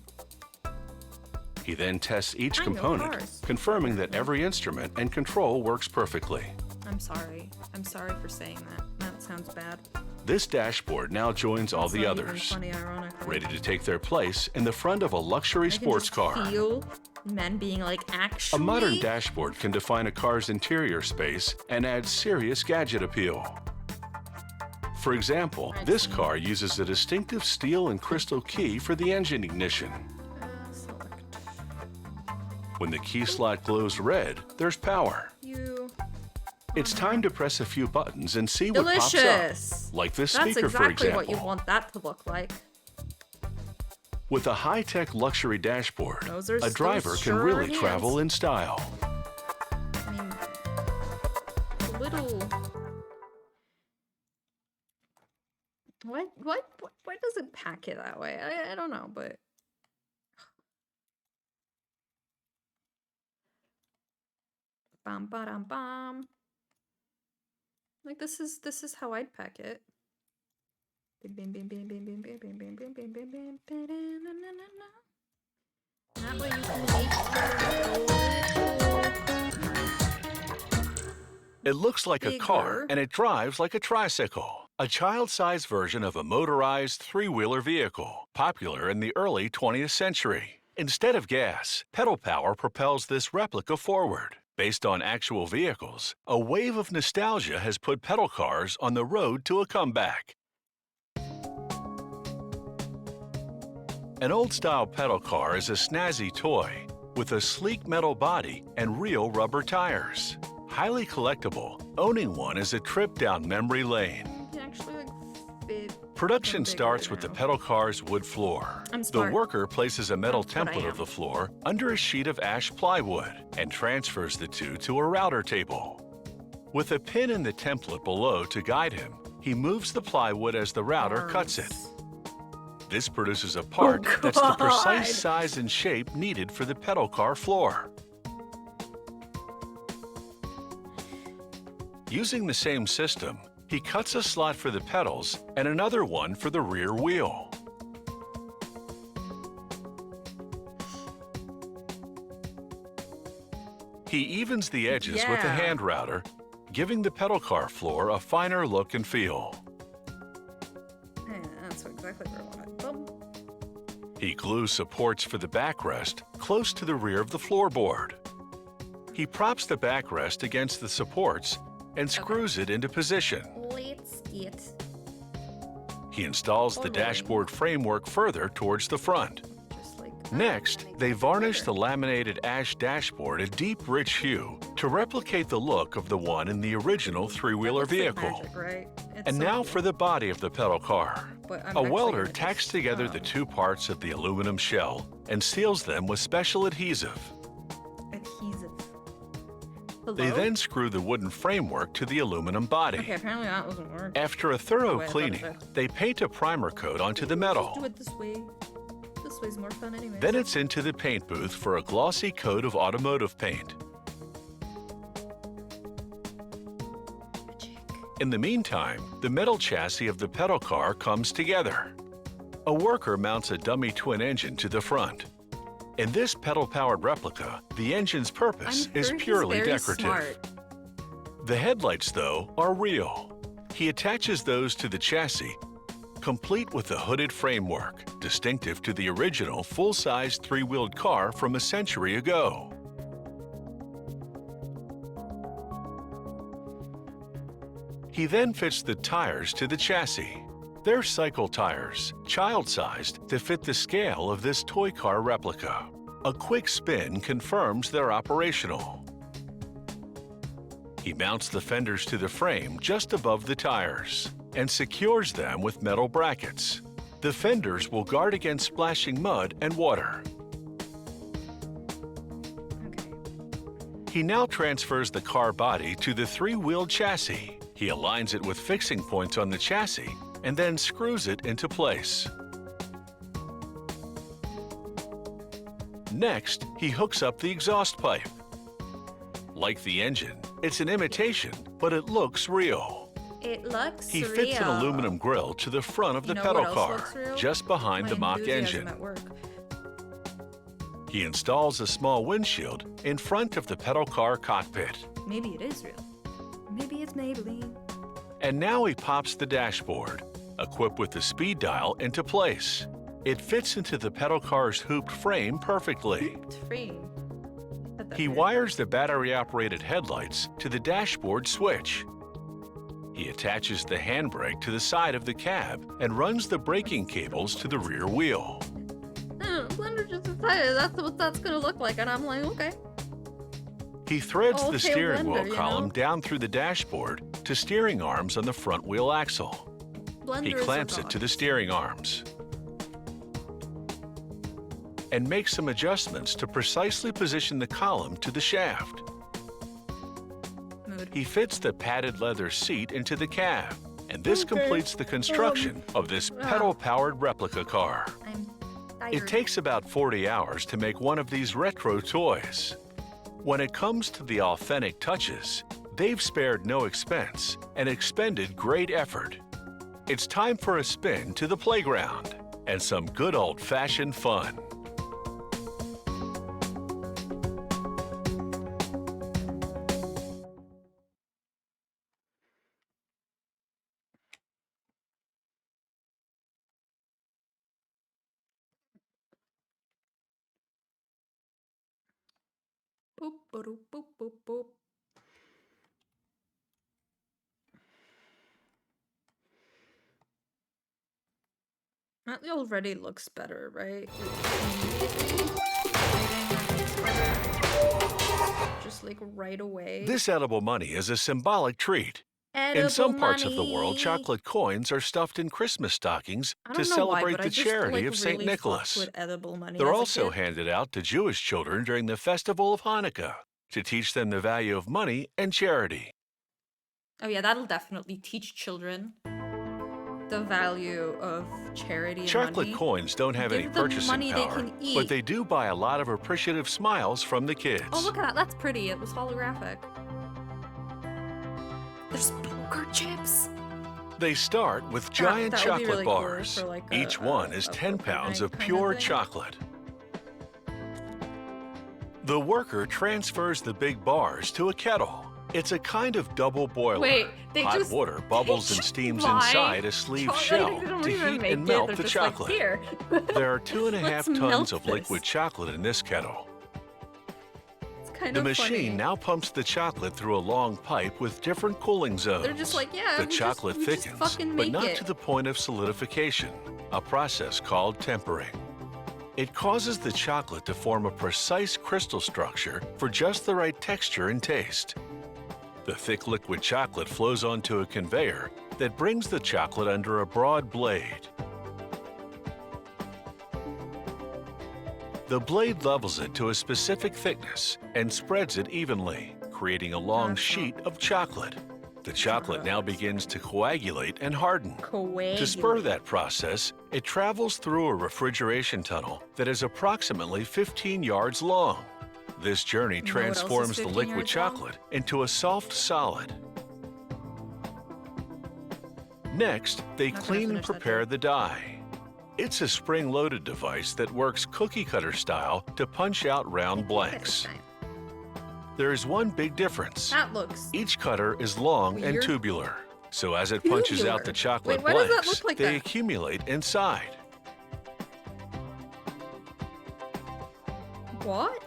He then tests each I know component, cars. confirming that every instrument and control works perfectly. I'm sorry. I'm sorry for saying that. That sounds bad. This dashboard now joins all It's the not even others, funny, ironically. ready to take their place in the front of a luxury I can sports just car. feel men being like, A actually. modern dashboard can define a car's interior space and add serious gadget appeal. For example, this car uses a distinctive steel and crystal key for the engine ignition. Select When the key slot glows red, there's power. you. It's time to press a few buttons and see what pops Delicious. up, like this That's speaker, for exactly example. what you want that to look like. With a high-tech luxury dashboard, Those are a driver can sure really hands. travel in style. I mean, a little. Why does it pack it that way? I don't know, but. Bam, bam, bam. Like this is how I'd pack it. Bim, bim, bim, bim, bim, bim, bim, bim, bim, bim, bim, bim, ba-da-na-na-na-na. That way you can make It looks like a car, Bigger. and it drives like a tricycle, a child-sized version of a motorized three-wheeler vehicle, popular in the early 20th century. Instead of gas, pedal power propels this replica forward. Based on actual vehicles, a wave of nostalgia has put pedal cars on the road to a comeback. An old-style pedal car is a snazzy toy with a sleek metal body and real rubber tires. Highly collectible, owning one is a trip down memory lane. You can actually like fit. Production bigger starts with the now. pedal car's wood floor. I'm The smart. worker places a metal That's what I template of am. the floor under a sheet of ash plywood and transfers the two to a router table. With a pin in the template below to guide him, he moves the plywood as the router cuts it. This produces a part that's the precise God. size and shape needed for the pedal car floor. Using the same system, he cuts a slot for the pedals and another one for the rear wheel. He evens the edges with the Yeah. hand router, giving the pedal car floor a finer look and feel. Yeah, that's exactly where I want it. Boom. He glues supports for the backrest close to the rear of the floorboard. He props the backrest against the supports and screws it into position. Let's get. He installs the Alright. dashboard framework further towards the front. Just like Next, they varnish the laminated ash dashboard a deep, rich hue to replicate the look of the one in the original three-wheeler Looks like vehicle. magic, right? It's And so now cool. for the body of the pedal car. But I'm A actually welder gonna tacks just, together the two parts of the aluminum shell and seals them with special adhesive. adhesive. They Hello? then screw the wooden framework to the aluminum body. Okay, apparently that doesn't work. After a thorough wait, I thought cleaning, it they paint a primer coat onto the Just do metal. it this way. This way's more fun anyway. Then it's into the paint booth for a glossy coat of automotive paint. In the meantime, the metal chassis of the pedal car comes together. A worker mounts a dummy twin engine to the front. In this pedal-powered replica, the engine's purpose is purely decorative. Smart. The headlights, though, are real. He attaches those to the chassis, complete with the hooded framework, distinctive to the original full-size three-wheeled car from a century ago. He then fits the tires to the chassis. They're cycle tires, child-sized to fit the scale of this toy car replica. A quick spin confirms they're operational. He mounts the fenders to the frame just above the tires and secures them with metal brackets. The fenders will guard against splashing mud and water. Okay. He now transfers the car body to the three-wheeled chassis. He aligns it with fixing points on the chassis and then screws it into place. Next, he hooks up the exhaust pipe. Like the engine, it's an imitation, but it looks real. It looks He fits an real. aluminum grill to the front of You the know pedal what else car, looks real? just behind My the mock enthusiasm engine. at work. He installs a small windshield in front of the pedal car cockpit. Maybe it is real. Maybe it's Maybelline. And now he pops the dashboard, equipped with the speed dial, into place. It fits into the pedal car's hooped frame perfectly. It's free. Said that He weird. wires the battery-operated headlights to the dashboard switch. He attaches the handbrake to the side of the cab and runs the braking cables to the rear wheel. Blender just decided that's what that's gonna look like, and I'm like, okay. He threads Oh, the okay, steering Blender, wheel you column know? down through the dashboard to steering arms on the front wheel axle. He Blender clamps it to the steering arms and makes some adjustments to precisely position the column to the shaft. Mood. He fits the padded leather seat into the cab, and this completes the construction of this pedal-powered replica car. I'm tired. It takes about 40 hours to make one of these retro toys. When it comes to the authentic touches, they've spared no expense and expended great effort. It's time for a spin to the playground and some good old-fashioned fun. Boop, boop, boop, boop, boop. That already looks better, right? Just like right away. This edible money is a symbolic treat. In Edible some parts of the world, money. chocolate coins are stuffed in Christmas stockings I to don't know why, celebrate but I the just, charity like, of St. really fucked Nicholas. with edible money They're as a also kid. handed out to Jewish children during the festival of Hanukkah to teach them the value of money and charity. Oh yeah, that'll definitely teach children the value of charity and Chocolate money. coins don't have any Give them purchasing money they power, can eat. but they do buy a lot of appreciative smiles from the kids. Oh, look at that. That's pretty. It was holographic. There's poker chips. They start with giant that would be chocolate really cool bars. for, like, Each one is a 10 poker pounds night of kind of pure thing. chocolate. The worker transfers the big bars to a kettle. It's a kind of double boiler. Wait, they Hot just- water bubbles and just steams buy inside a sleeve shell They don't to even heat make and it. melt They're the just chocolate. Like, here. There are 2.5 Let's tons melt of this. liquid chocolate in this kettle. It's kind The of machine funny. now pumps the chocolate through a long pipe with different cooling zones. They're just like, yeah, The we just- chocolate we just thickens, fucking but make not it. to the point of solidification, a process called tempering. It causes the chocolate to form a precise crystal structure for just the right texture and taste. The thick liquid chocolate flows onto a conveyor that brings the chocolate under a broad blade. The blade levels it to a specific thickness and spreads it evenly, creating a long sheet of chocolate. The chocolate now begins to coagulate and harden. To spur that process, it travels through a refrigeration tunnel that is approximately 15 yards long. This journey You know what else is transforms the 15 liquid yards long? chocolate into a soft solid. Next, they Not gonna clean and finish that prepare job. the die. It's a spring-loaded device that works cookie cutter style to punch out round blanks. There is one big difference. That looks Each cutter is long and Weird. tubular, so as it punches out the Tubular? chocolate Wait, why does that blanks, look like they that? accumulate inside. what?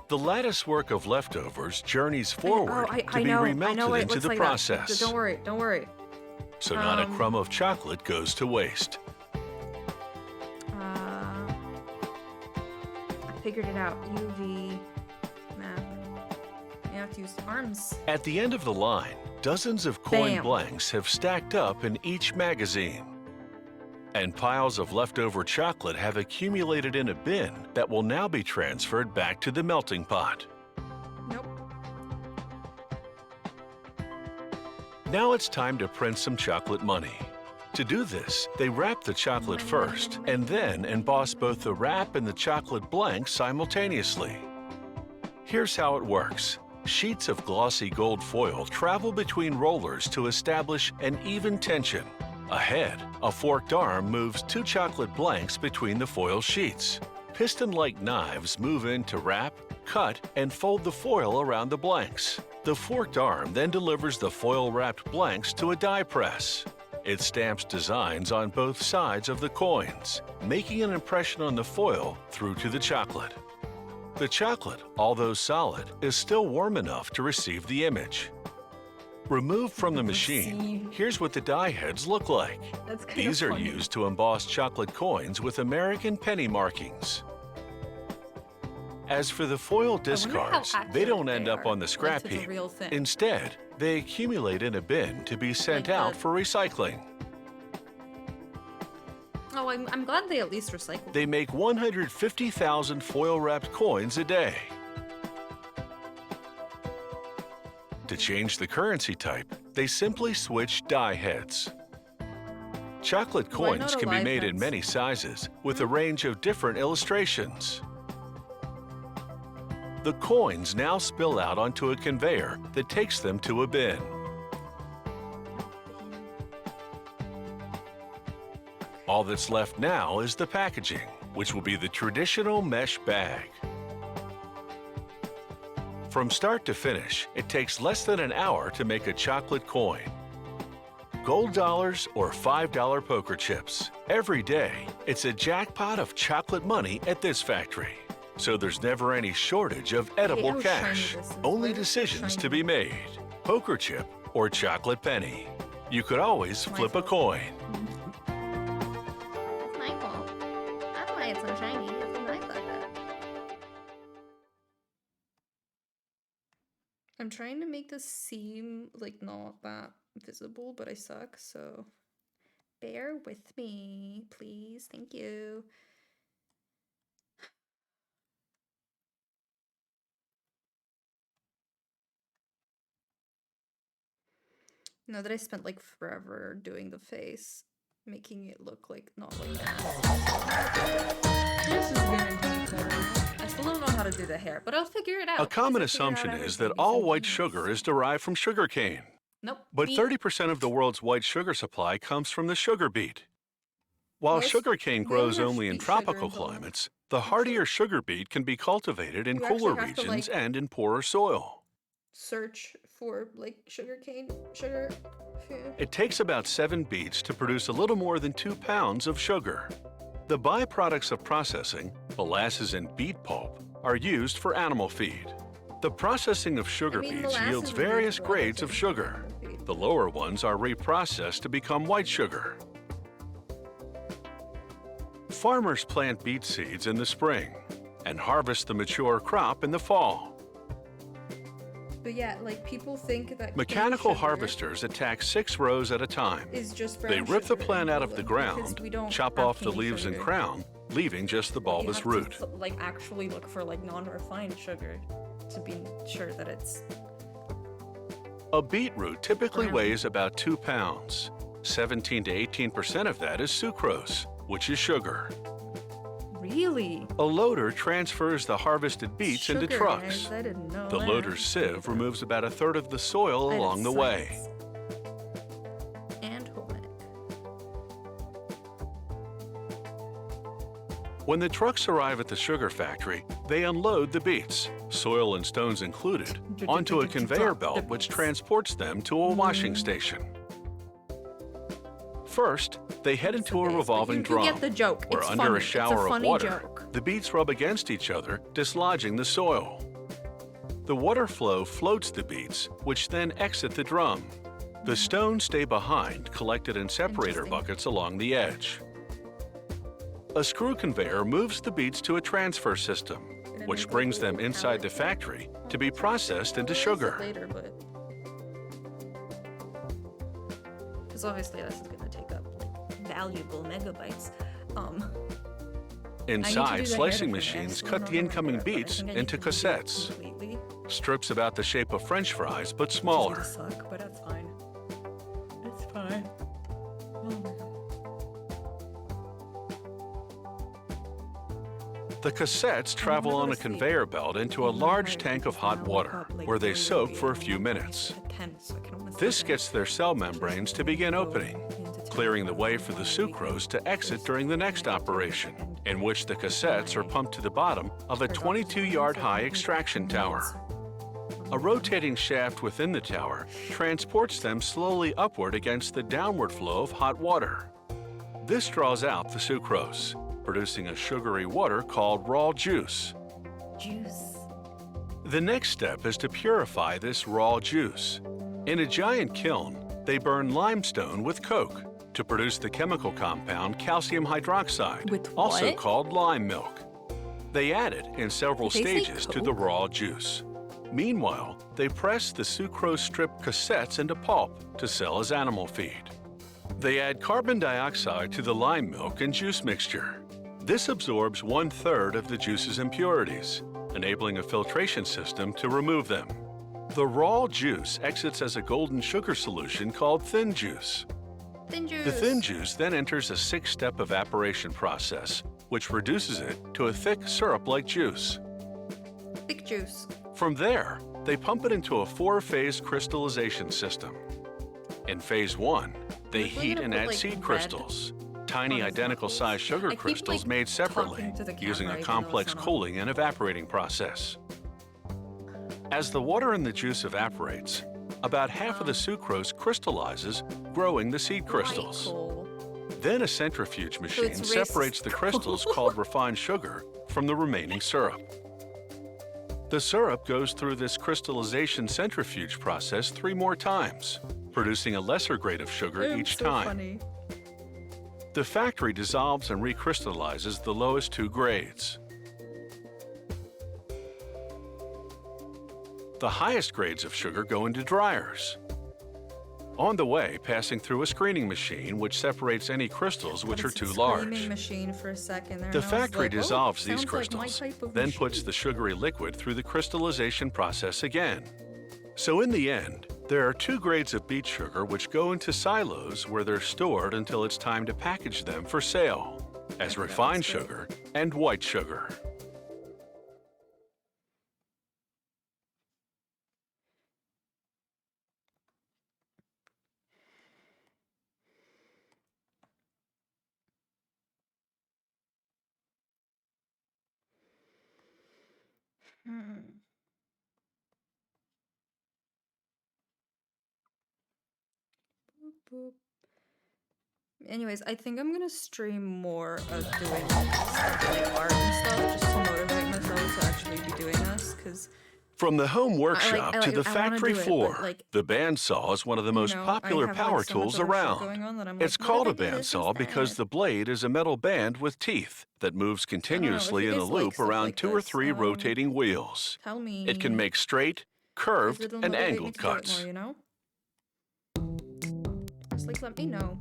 The lattice work of leftovers journeys forward I to be know. I remelted know what it into looks the like process, That. Don't worry. Don't worry. so not a crumb of chocolate goes to waste. I figured it out. UV map. You have to use arms. At the end of the line, dozens of coin Bam. blanks have stacked up in each magazine. And piles of leftover chocolate have accumulated in a bin that will now be transferred back to the melting pot. Nope. Now it's time to print some chocolate money. To do this, they wrap the chocolate first and then emboss both the wrap and the chocolate blank simultaneously. Here's how it works. Sheets of glossy gold foil travel between rollers to establish an even tension. Ahead, a forked arm moves 2 chocolate blanks between the foil sheets. Piston-like knives move in to wrap, cut, and fold the foil around the blanks. The forked arm then delivers the foil-wrapped blanks to a die press. It stamps designs on both sides of the coins, making an impression on the foil through to the chocolate. The chocolate, although solid, is still warm enough to receive the image. Removed from the machine, here's what the die heads look like. That's kind of These are funny. used to emboss chocolate coins with American penny markings. As for the foil discards, they accurate don't they end up are, on the scrap like to the heap. real thing. Instead, they accumulate in a bin to be sent Like out the- for recycling. Oh, I'm glad they at least recycled. They make 150,000 foil-wrapped coins a day. To change the currency type, they simply switch die heads. Chocolate Why coins not a can be live made in heads? many sizes with a range of different illustrations. The coins now spill out onto a conveyor that takes them to a bin. All that's left now is the packaging, which will be the traditional mesh bag. From start to finish, it takes less than an hour to make a chocolate coin. Gold dollars or $5 poker chips. Every day, it's a jackpot of chocolate money at this factory. So there's never any shortage of edible how shiny cash. this is. Only Why is it so decisions to shiny? be made. Poker chip or chocolate penny. You could always My flip a fault. coin. It's my fault. That's why it's so shiny. It's nice like that. I'm trying to make this seem like not that visible, but I suck, so bear with me, please. Thank you. Now that I spent like forever doing the face, making it look like not like that. This is gonna take a while. I still don't know how to do the hair, but I'll figure it out. A 'cause common I figure out assumption is that everything. all It's white ingenious. sugar is derived from sugarcane. Nope. But beet. 30% of the world's white sugar supply comes from the sugar beet. While Most- sugarcane the grows other only in beet sugar tropical involved. climates, the hardier sugar beet can be cultivated in You actually cooler have to, regions like- and in poorer soil. Search for like sugarcane sugar. It takes about 7 beets to produce a little more than 2 pounds of sugar. The byproducts of processing, molasses and beet pulp, are used for animal feed. The processing of sugar beets molasses yields is various used for other grades of things. sugar. The lower ones are reprocessed to become white sugar. Farmers plant beet seeds in the spring and harvest the mature crop in the fall. But yeah, like people think that Mechanical cane sugar harvesters attack 6 rows at a time. is just brown They rip the sugar plant in out of the Poland, ground, because we don't chop have off the cane leaves and sugar. crown, leaving just the You bulbous have root. to, like, actually look for like non-refined sugar to be sure that it's A beetroot typically brown. weighs about 2 pounds. 17 to 18% of that is sucrose, which is sugar. really A loader transfers the harvested beets into sugar, trucks. guys. I didn't know The that. loader's sieve removes about a third of the soil I did along the way. science. And home ec. When the trucks arrive at the sugar factory, they unload the beets, soil and stones included, onto a conveyor belt which transports them to a washing station. First, they head into a But revolving you drum, get the joke. where It's under funny. a It's shower of funny water, joke. the beets rub against each other, dislodging the soil. The water flow floats the beets, which then exit the drum. The stones stay behind, collected in separator Interesting. buckets along the edge. A screw conveyor moves the beets to a transfer system, Gonna which make a brings them little inside the pallet. factory to be processed into sugar. Later, but because obviously this is gonna take up like valuable megabytes. Inside, slicing machines cut the incoming beets into cassettes, Completely. strips about the shape of French fries but It's smaller. gonna suck, but that's fine. It's fine. Oh my god. The cassettes travel on a conveyor belt into a large tank of hot water, where they soak for a few minutes. This gets their cell membranes to begin opening, clearing the way for the sucrose to exit during the next operation, in which the cassettes are pumped to the bottom of a 22-yard-high extraction tower. A rotating shaft within the tower transports them slowly upward against the downward flow of hot water. This draws out the sucrose, producing a sugary water called raw juice. Juice. The next step is to purify this raw juice. In a giant kiln, they burn limestone with coke to produce the chemical compound calcium hydroxide, With also what? called lime milk. They add it in several Did they say stages to the Coke? raw juice. Meanwhile, they press the sucrose strip cassettes into pulp to sell as animal feed. They add carbon dioxide to the lime milk and juice mixture. This absorbs 1/3 of the juice's impurities, enabling a filtration system to remove them. The raw juice exits as a golden sugar solution called thin juice. Thin juice. The thin juice then enters a 6-step evaporation process, which reduces it to a thick syrup-like juice. Thick juice. From there, they pump it into a 4-phase crystallization system. In phase 1, they We're heat gonna and put, add like, seed red crystals, tiny on his identical-sized sugar I keep, crystals like, made separately talking to the using camera a even though it's complex not on. cooling and evaporating process. As the water in the juice evaporates, about half of the sucrose crystallizes, growing the seed crystals. Cool. Then a centrifuge machine it's separates the crystals called refined sugar from the remaining syrup. The syrup goes through this crystallization centrifuge process 3 more times, producing a lesser grade of sugar each time. Funny. The factory dissolves and recrystallizes the lowest 2 grades. The highest grades of sugar go into dryers. On the way, passing through a screening machine which separates any crystals which are too large. Machine for a second there, The and I was factory like, oh, dissolves these sounds like my crystals, type of then machine. puts the sugary liquid through the crystallization process again. So in the end, there are 2 grades of beet sugar which go into silos where they're stored until it's time to package them for sale as forgot refined that's good. sugar and white sugar. Hmm. Boop, boop. Anyways, I think I'm gonna stream more of doing stuff like art and stuff just to motivate myself to actually be doing this, because From the home workshop to the I want to factory do it, but floor, the bandsaw is one of the you most know, I popular have like power so much tools other shit around. going on that I'm like, It's what if called I a do this bandsaw because instead? the blade is a metal band with teeth that moves I don't know if continuously you in a guys like loop stuff around like 2 or this. 3 rotating wheels. Tell It can me, make straight, because curved, it'll and motivate me angled to do it more. cuts. You know, just like let me know.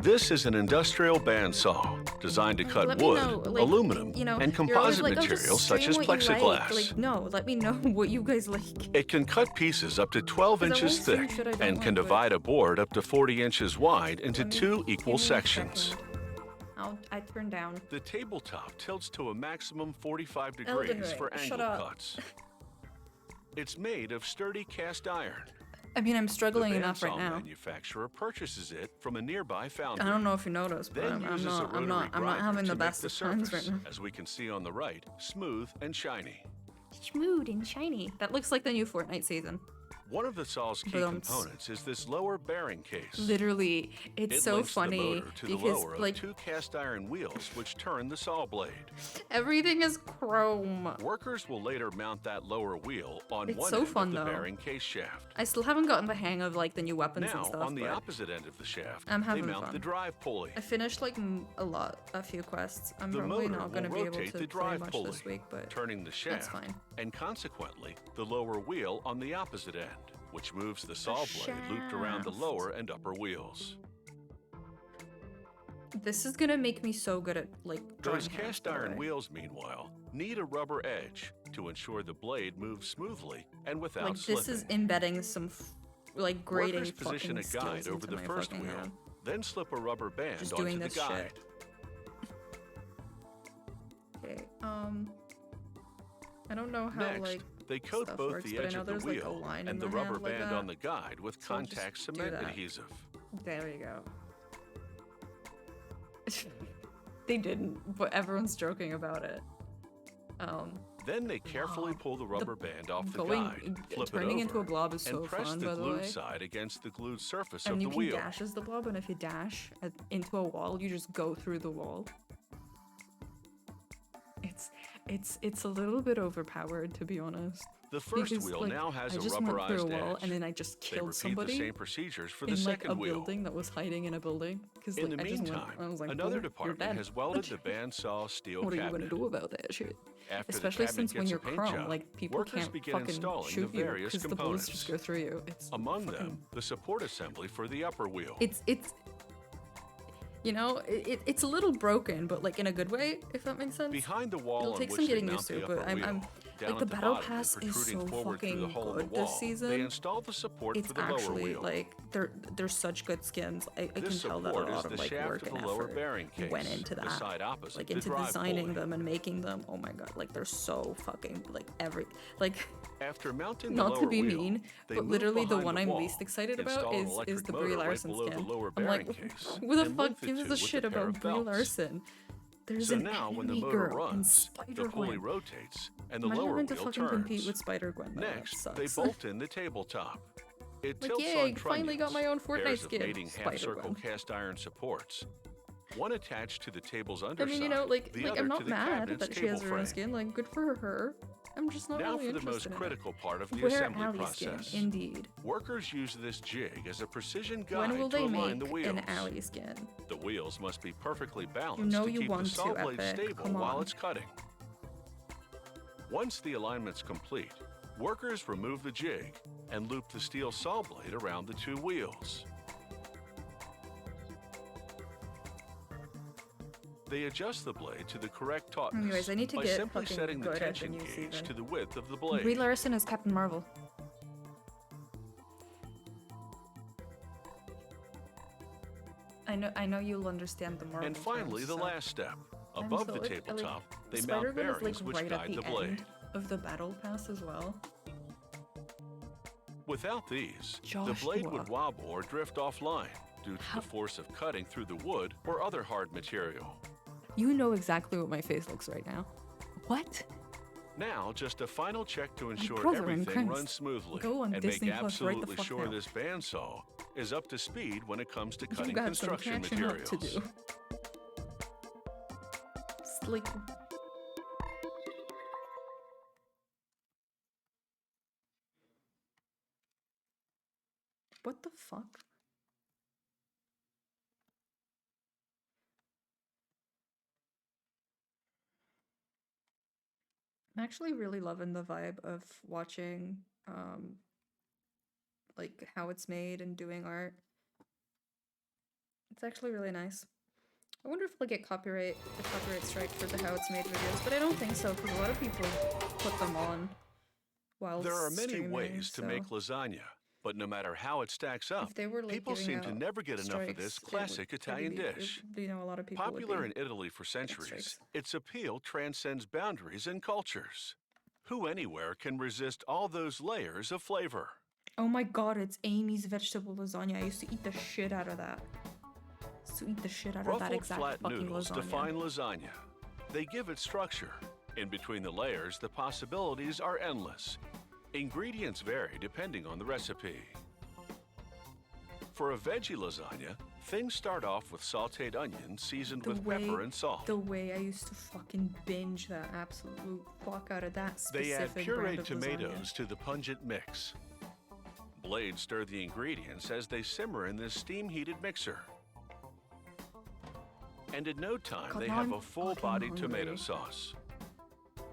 This is an industrial bandsaw designed to cut Let me wood, know, like, aluminum, you know, and you're always composite like, oh, just materials such stream as what you plexiglass. like. No, let me know what you guys like. It can cut pieces up to 12 'Cause I inches won't stream thick shit I don't and can like, but- divide a board up to 40 inches wide into Let me- 2 give me equal a sections. second. I turn down. The tabletop tilts to a maximum 45 Elden degrees Ring, for shut angle up. cuts. It's made of sturdy cast iron. I mean, I'm The struggling enough right bandsaw now. manufacturer purchases it from a nearby foundry. I don't know if you noticed, but Then I'm uses a not. rotary I'm not grinder having to the make best the of times surface, right now. as we can see on the right, smooth and shiny. Smooth and shiny. That looks like the new Fortnite season. One of the saw's key But, components is this lower bearing case. Literally, it's It so links funny the motor to the because lower like of 2 cast iron wheels which turn the saw blade. everything is chrome. Workers will later mount that lower wheel on It's one so end fun, of the though. bearing case shaft. I still haven't gotten the hang of like the new weapons and Now, stuff. on the but opposite end of the shaft, I'm they having mount fun. the drive pulley. I finished like a few quests. I'm The probably motor not going to will be able rotate to the play drive much pulley, this week, but turning the shaft, fine. and consequently, the lower wheel on the opposite end, which moves the saw blade looped around the shaft. lower and upper wheels. this is gonna make me so good at like drawing Those hands, cast by the iron way. wheels, meanwhile, need a rubber edge to ensure the blade moves smoothly and without Like this slipping. is embedding some like grading Workers position a fucking guide skills over into the my first fucking wheel, head. then slip a rubber band Just onto doing the this shit. guide. Okay, I don't know how Next, like they coat stuff both works, the but I edge know of the there's, like, a wheel line in and the the rubber hand like band that. on the guide with So I'll just contact do cement that. adhesive. there you go. They didn't, but everyone's joking about it. Then they carefully Wow. pull the rubber band off the going- guide, flip turning it into over, a blob is so and press fun, the by the glued way. side against the glued surface And of you the can wheel. dash as the blob, and if you dash into a wall, you just go through the wall. It's a little bit overpowered, to be honest. The first Because, wall like, now has I a just went through a rubberized wall, edge. and then I just They killed repeat somebody the same procedures for the in like second a wheel. building that was hiding in a building. Because In like the I just went, meantime, I was like, another "Boom, you're department dead." has welded the bandsaw steel What are you cabinet. gonna do about that shit? After Especially the cabinet since when gets you're a paint chrome, job, like people workers can't begin fucking installing the shoot you various because the bullets just components. go through you. It's Among fucking, them, the support assembly for the upper wheel. it's you know it's a little broken, but like in a good way, if that makes sense. Behind the wall It'll on take which some they getting mount used to, the but upper I'm wheel, down like the at battle bottom and pass is protruding so forward through the fucking hole in the good wall, this season. they install the support It's for the lower actually wheel. like they're such good skins. I can This tell that a support is lot the of like shaft work of and the lower effort bearing case, went into the that, side opposite like the into drive designing pulley. them and making them. Oh my god, like they're so fucking like like. After mounting the Not lower to be wheel, mean, they but move literally the behind one the I'm wall, least excited install about an is electric the motor Brie right Larson below the skin. lower I'm bearing like, case, who the and fuck link the gives two a with shit a pair about of Brie belts. Larson? There's So an now, when the enemy motor girl in runs, the Spider pulley Gwen. rotates and the Imagine lower having to wheel fucking compete turns. with Spider Gwen. Next, that they sucks. bolt in the tabletop. It Like, tilts yay, on finally got my trunnions, own Fortnite pairs of skin, mating half-circle Spider-Gwen. cast iron supports. One attached to the table's I underside, mean, you know, like the I'm other to not the mad cabinet's that she has cable her own frame. skin. Like, good for her. I'm just not Now really for the most interested in it. critical part of the Where assembly alley skin, process. indeed. Workers use this jig as a precision guide When will to they align the make wheels. an alley skin? The wheels must be perfectly You balanced know to you keep the want saw to, blade Epic. stable Come while on. it's cutting. Once the alignment's complete, workers remove the jig and loop the steel saw blade around the two wheels. They adjust the blade to the correct tautness Anyways, I need to by get simply fucking setting the good at the tension new gauge season. to the width of the Brie blade. Larson is Captain Marvel. I know you'll understand the Marvel. And finally, terms, the so. last step. I'm Above so, the like, tabletop, they Spider-Gwen mount is, bearings like, which right guide at the the blade. end of the battle pass as well. Without these, the blade would Joshua. wobble or drift offline due to the force of cutting through the wood or other hard material. You know exactly what my face looks right now. What? Now, just a final check to ensure brother in everything Christ. runs smoothly Go on and Disney make Plus right the absolutely fuck sure now. this bandsaw is up to speed when it comes to You cutting got some construction catching up materials. to do. It's like What the fuck? I'm actually really loving the vibe of watching like how it's made and doing art. It's actually really nice. I wonder if we'll get copyright strike for the how it's made videos, but I don't think so because a lot of people put them on while There are many streaming, ways to make so lasagna, but no matter how it stacks up, if they were like people giving seem to out never get enough of this strikes, classic Italian dish. you know, a lot of people would Popular be in Italy for getting centuries, strikes. its appeal transcends boundaries and cultures. Who anywhere can resist all those layers of flavor? Oh my god, it's Amy's vegetable lasagna. I used to eat the shit out of that. To eat the shit out of that Ruffled exact flat fucking noodles lasagna. define lasagna. They give it structure. In between the layers, the possibilities are endless. Ingredients vary depending on the recipe. For a veggie lasagna, things start off with sautéed onions seasoned with pepper and salt. The way I used to fucking binge that absolute fuck out of that They specific add brand pureed of tomatoes lasagna. to the pungent mix. Blades stir the ingredients as they simmer in this steam-heated mixer. And in no time, God, they now have I'm a full-bodied fucking tomato hungry. sauce.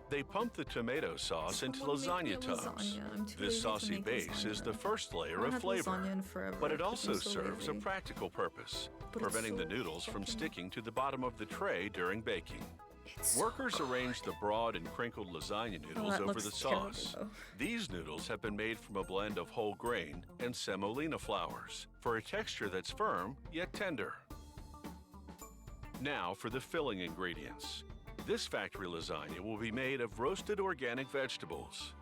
They pump the tomato sauce into Someone make me lasagna a tubs. lasagna. I'm too This lazy to saucy make base is lasagna. the first I layer haven't of had flavor, lasagna in forever but it because also I'm so serves a lazy. practical purpose, But it's preventing the so noodles from fucking- sticking to the bottom of the tray during baking. It's so Workers good. arrange the broad and crinkled lasagna Oh, noodles that over looks the terrible, sauce. though. These noodles have been made from a blend of whole grain and semolina flours for a texture that's firm yet tender. Now for the filling ingredients. This factory lasagna will be made of roasted organic vegetables.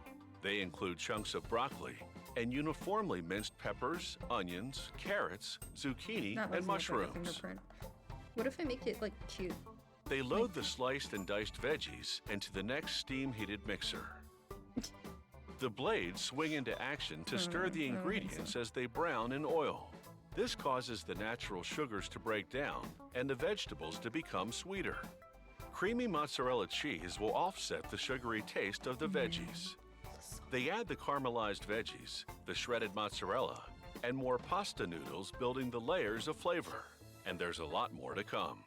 They include chunks of broccoli and uniformly minced peppers, onions, carrots, zucchini, That and doesn't look like a mushrooms. fingerprint. What if I make it like cute? They load the sliced and diced veggies into the next steam-heated mixer. The blades swing into action to stir the I don't think ingredients as they brown in oil. This causes the natural sugars to break down and the vegetables to become sweeter. Creamy mozzarella cheese will offset the sugary taste of the veggies. They add the caramelized veggies, the shredded mozzarella, and more pasta noodles, building the layers of flavor. And there's a lot more to come.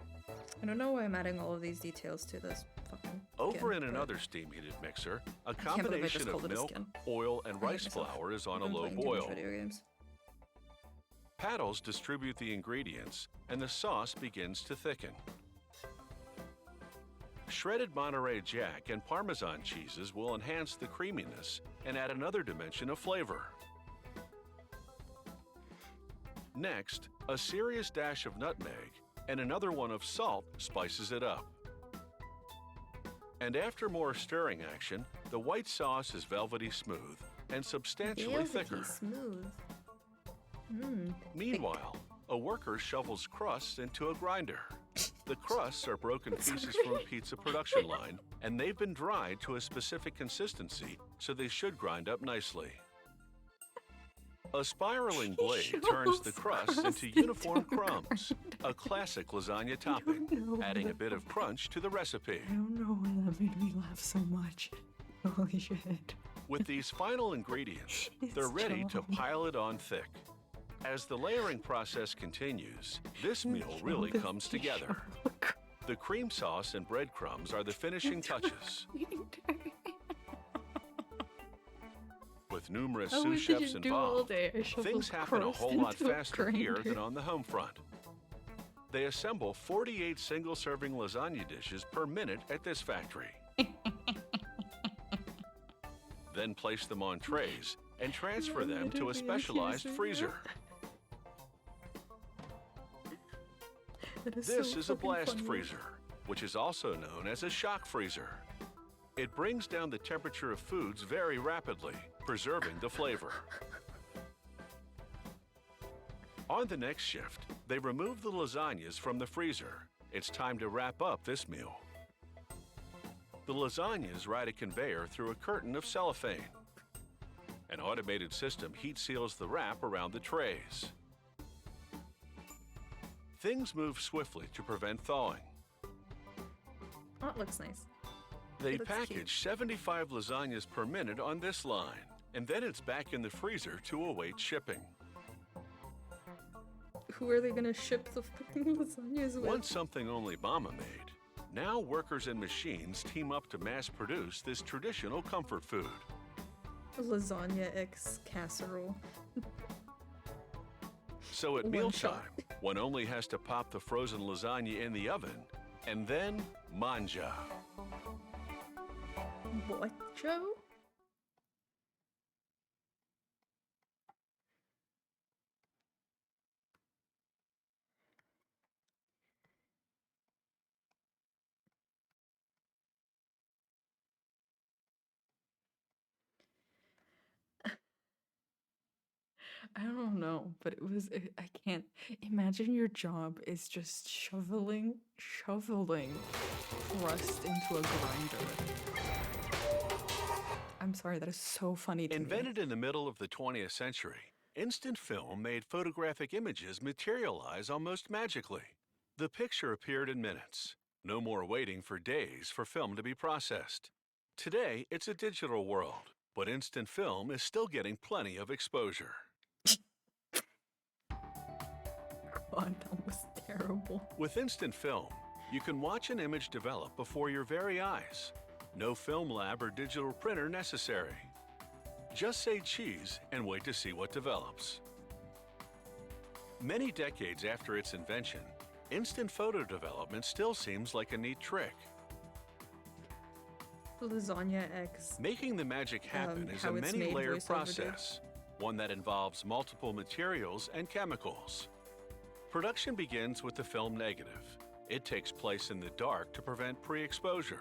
I don't know why I'm adding all of these details to this fucking Over skin, in but another steam-heated mixer, a can't believe I just combination called of it a milk, skin. oil, and I hate rice myself. flour is on I've a been low playing too much boil. video games. Paddles distribute the ingredients, and the sauce begins to thicken. Shredded Monterey Jack and Parmesan cheeses will enhance the creaminess and add another dimension of flavor. Next, a serious dash of nutmeg and another one of salt spices it up. And after more stirring action, the white sauce is velvety smooth and substantially thicker. Smooth. Mmm. Meanwhile, a worker shovels crusts into a grinder. The crusts are broken pieces from a pizza production line, and they've been dried to a specific consistency, so they should grind up nicely. A spiraling blade turns the crust into uniform crumbs, a classic lasagna topping, adding a bit of crunch to the recipe. I don't know why that made me laugh so much. Holy shit. With these final ingredients, they're It's ready to John. pile it on thick. As the layering process continues, this meal really comes together. The cream sauce and breadcrumbs are the finishing touches. With numerous Oh, sous chefs involved, day. things happen a whole lot faster here than on the home front. They assemble 48 single-serving lasagna dishes per minute at this factory. Then place them on trays and transfer them to a specialized freezer. This is a blast freezer, which is also known as a shock freezer. It brings down the temperature of foods very rapidly, preserving the flavor. On the next shift, they remove the lasagnas from the freezer. It's time to wrap up this meal. The lasagnas ride a conveyor through a curtain of cellophane. An automated system heat seals the wrap around the trays. Things move swiftly to prevent thawing. Oh, it looks nice. They It looks package cute. 75 lasagnas per minute on this line, and then it's back in the freezer to await shipping. who are they gonna ship the fucking lasagnas with? Once something only Mama made, now workers and machines team up to mass produce this traditional comfort food. Lasagna X casserole. So at One mealtime, shot. one only has to pop the frozen lasagna in the oven and then manja. What, Joe? I don't know, but I can't imagine your job is just shoveling crust into a grinder. I'm sorry, that is so funny to me. Invented in the middle of the 20th century, instant film made photographic images materialize almost magically. The picture appeared in minutes. No more waiting for days for film to be processed. Today, it's a digital world, but instant film is still getting plenty of exposure. God, that was terrible. With instant film, you can watch an image develop before your very eyes. No film lab or digital printer necessary. Just say cheese and wait to see what develops. Many decades after its invention, instant photo development still seems like a neat trick. Lasagna X. Making the magic happen is a how it's made many-layered voiceover did. process, one that involves multiple materials and chemicals. Production begins with the film negative. It takes place in the dark to prevent pre-exposure.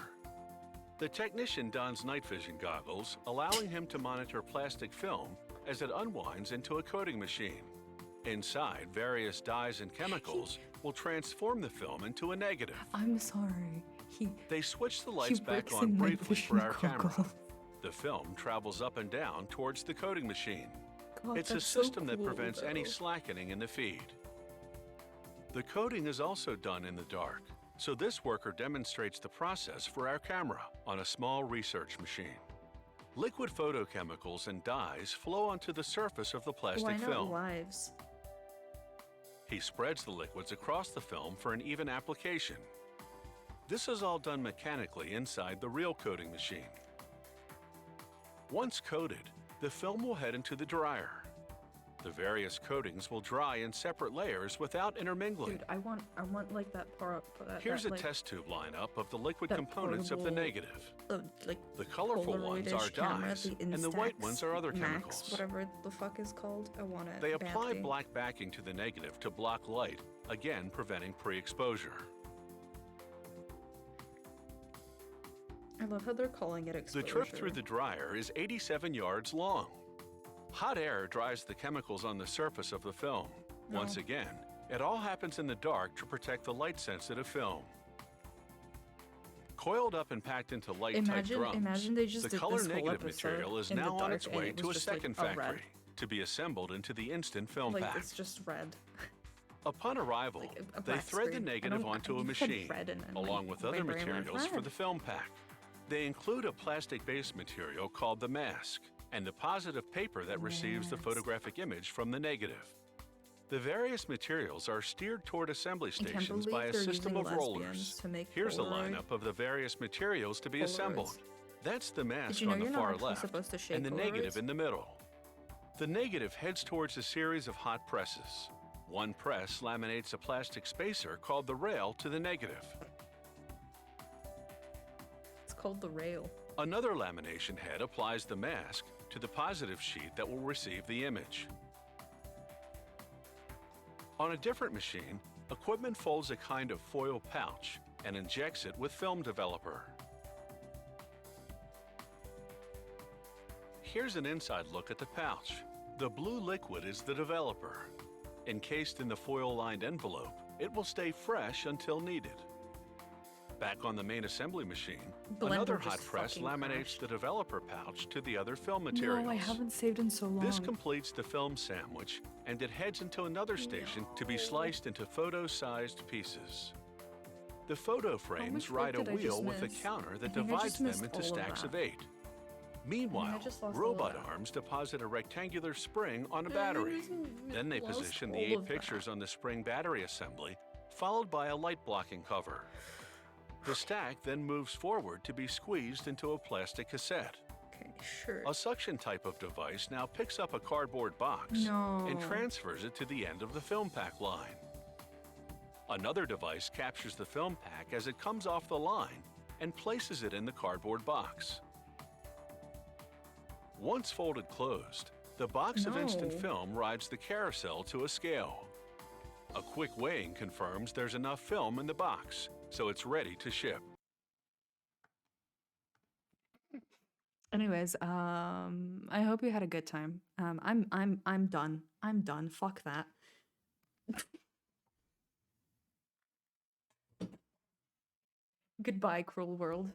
The technician dons night vision goggles, allowing him to monitor plastic film as it unwinds into a coating machine. Inside, various dyes and chemicals will transform the film into a negative. I'm sorry. They switch the lights back breaks on in night briefly for our vision camera. goggles. The film travels up and down towards the coating machine. God, It's a that's so system that cool, prevents any though. slackening in the feed. The coating is also done in the dark, so this worker demonstrates the process for our camera on a small research machine. Liquid photochemicals and dyes flow onto the surface of the plastic Why not film. lives? He spreads the liquids across the film for an even application. This is all done mechanically inside the real coating machine. Once coated, the film will head into the dryer. The various coatings will dry in separate layers without intermingling. Dude, I want like that part. Here's a like, test tube lineup of the liquid that components of the portable, negative. like The colorful ones are Polaroid-ish camera, dyes, the and the white Instax ones are other Max, chemicals. whatever the fuck is called. I want it. They apply Bambi. black backing to the negative to block light, again preventing pre-exposure. I love how they're calling it The exposure. trip through the dryer is 87 yards long. Hot air dries the chemicals on the surface of the film. Once again, it all happens in the dark to protect the light-sensitive film. Coiled up and packed into light-tight drums, imagine they just the did color this whole negative episode material is in the now on dark its and way it to a was just, like, second a red. factory to be assembled into the instant film Like pack. it's just red. Upon arrival, Like a they black thread the screen. I negative don't- onto a you said machine, red and then, along like, with other my brain went materials for red. the film pack. They include a plastic-based material called the mask and the positive paper that receives the Mask. photographic image from the negative. The various materials are steered toward assembly can't stations believe by a they're system using of lesbians rollers. to make Here's a Polaroid- lineup of the various materials to be assembled. Polaroids. That's the mask you know on the you're not far actually left supposed to shake and the negative Polaroids? in the middle. The negative heads towards a series of hot presses. One press laminates a plastic spacer called the rail to the negative. It's called the rail. Another lamination head applies the mask to the positive sheet that will receive the image. On a different machine, equipment folds a kind of foil pouch and injects it with film developer. Here's an inside look at the pouch. The blue liquid is the developer. Encased in the foil-lined envelope, it will stay fresh until needed. Back on the main assembly machine, Blender another just hot press fucking laminates crashed. the developer pouch to the other film materials. No, I haven't saved in so long. This completes the film sandwich, and it heads into another station to be sliced into photo-sized pieces. The photo frames much ride a work did I wheel just with a miss? counter I that think I divides just them missed into all of stacks that. of 8. Meanwhile, just lost all of robot that. arms deposit a rectangular spring on a I battery. just Then they lost position the all 8 of that. pictures on the spring battery assembly, followed by a light blocking cover. The stack then moves forward to be squeezed into a plastic cassette. Okay, sure. A suction type of device now picks up a cardboard box No. and transfers it to the end of the film pack line. Another device captures the film pack as it comes off the line and places it in the cardboard box. Once folded closed, the box of instant No. film rides the carousel to a scale. A quick weighing confirms there's enough film in the box, so it's ready to ship. Anyways, I hope you had a good time. I'm done. I'm done. Fuck that. Goodbye, cruel world.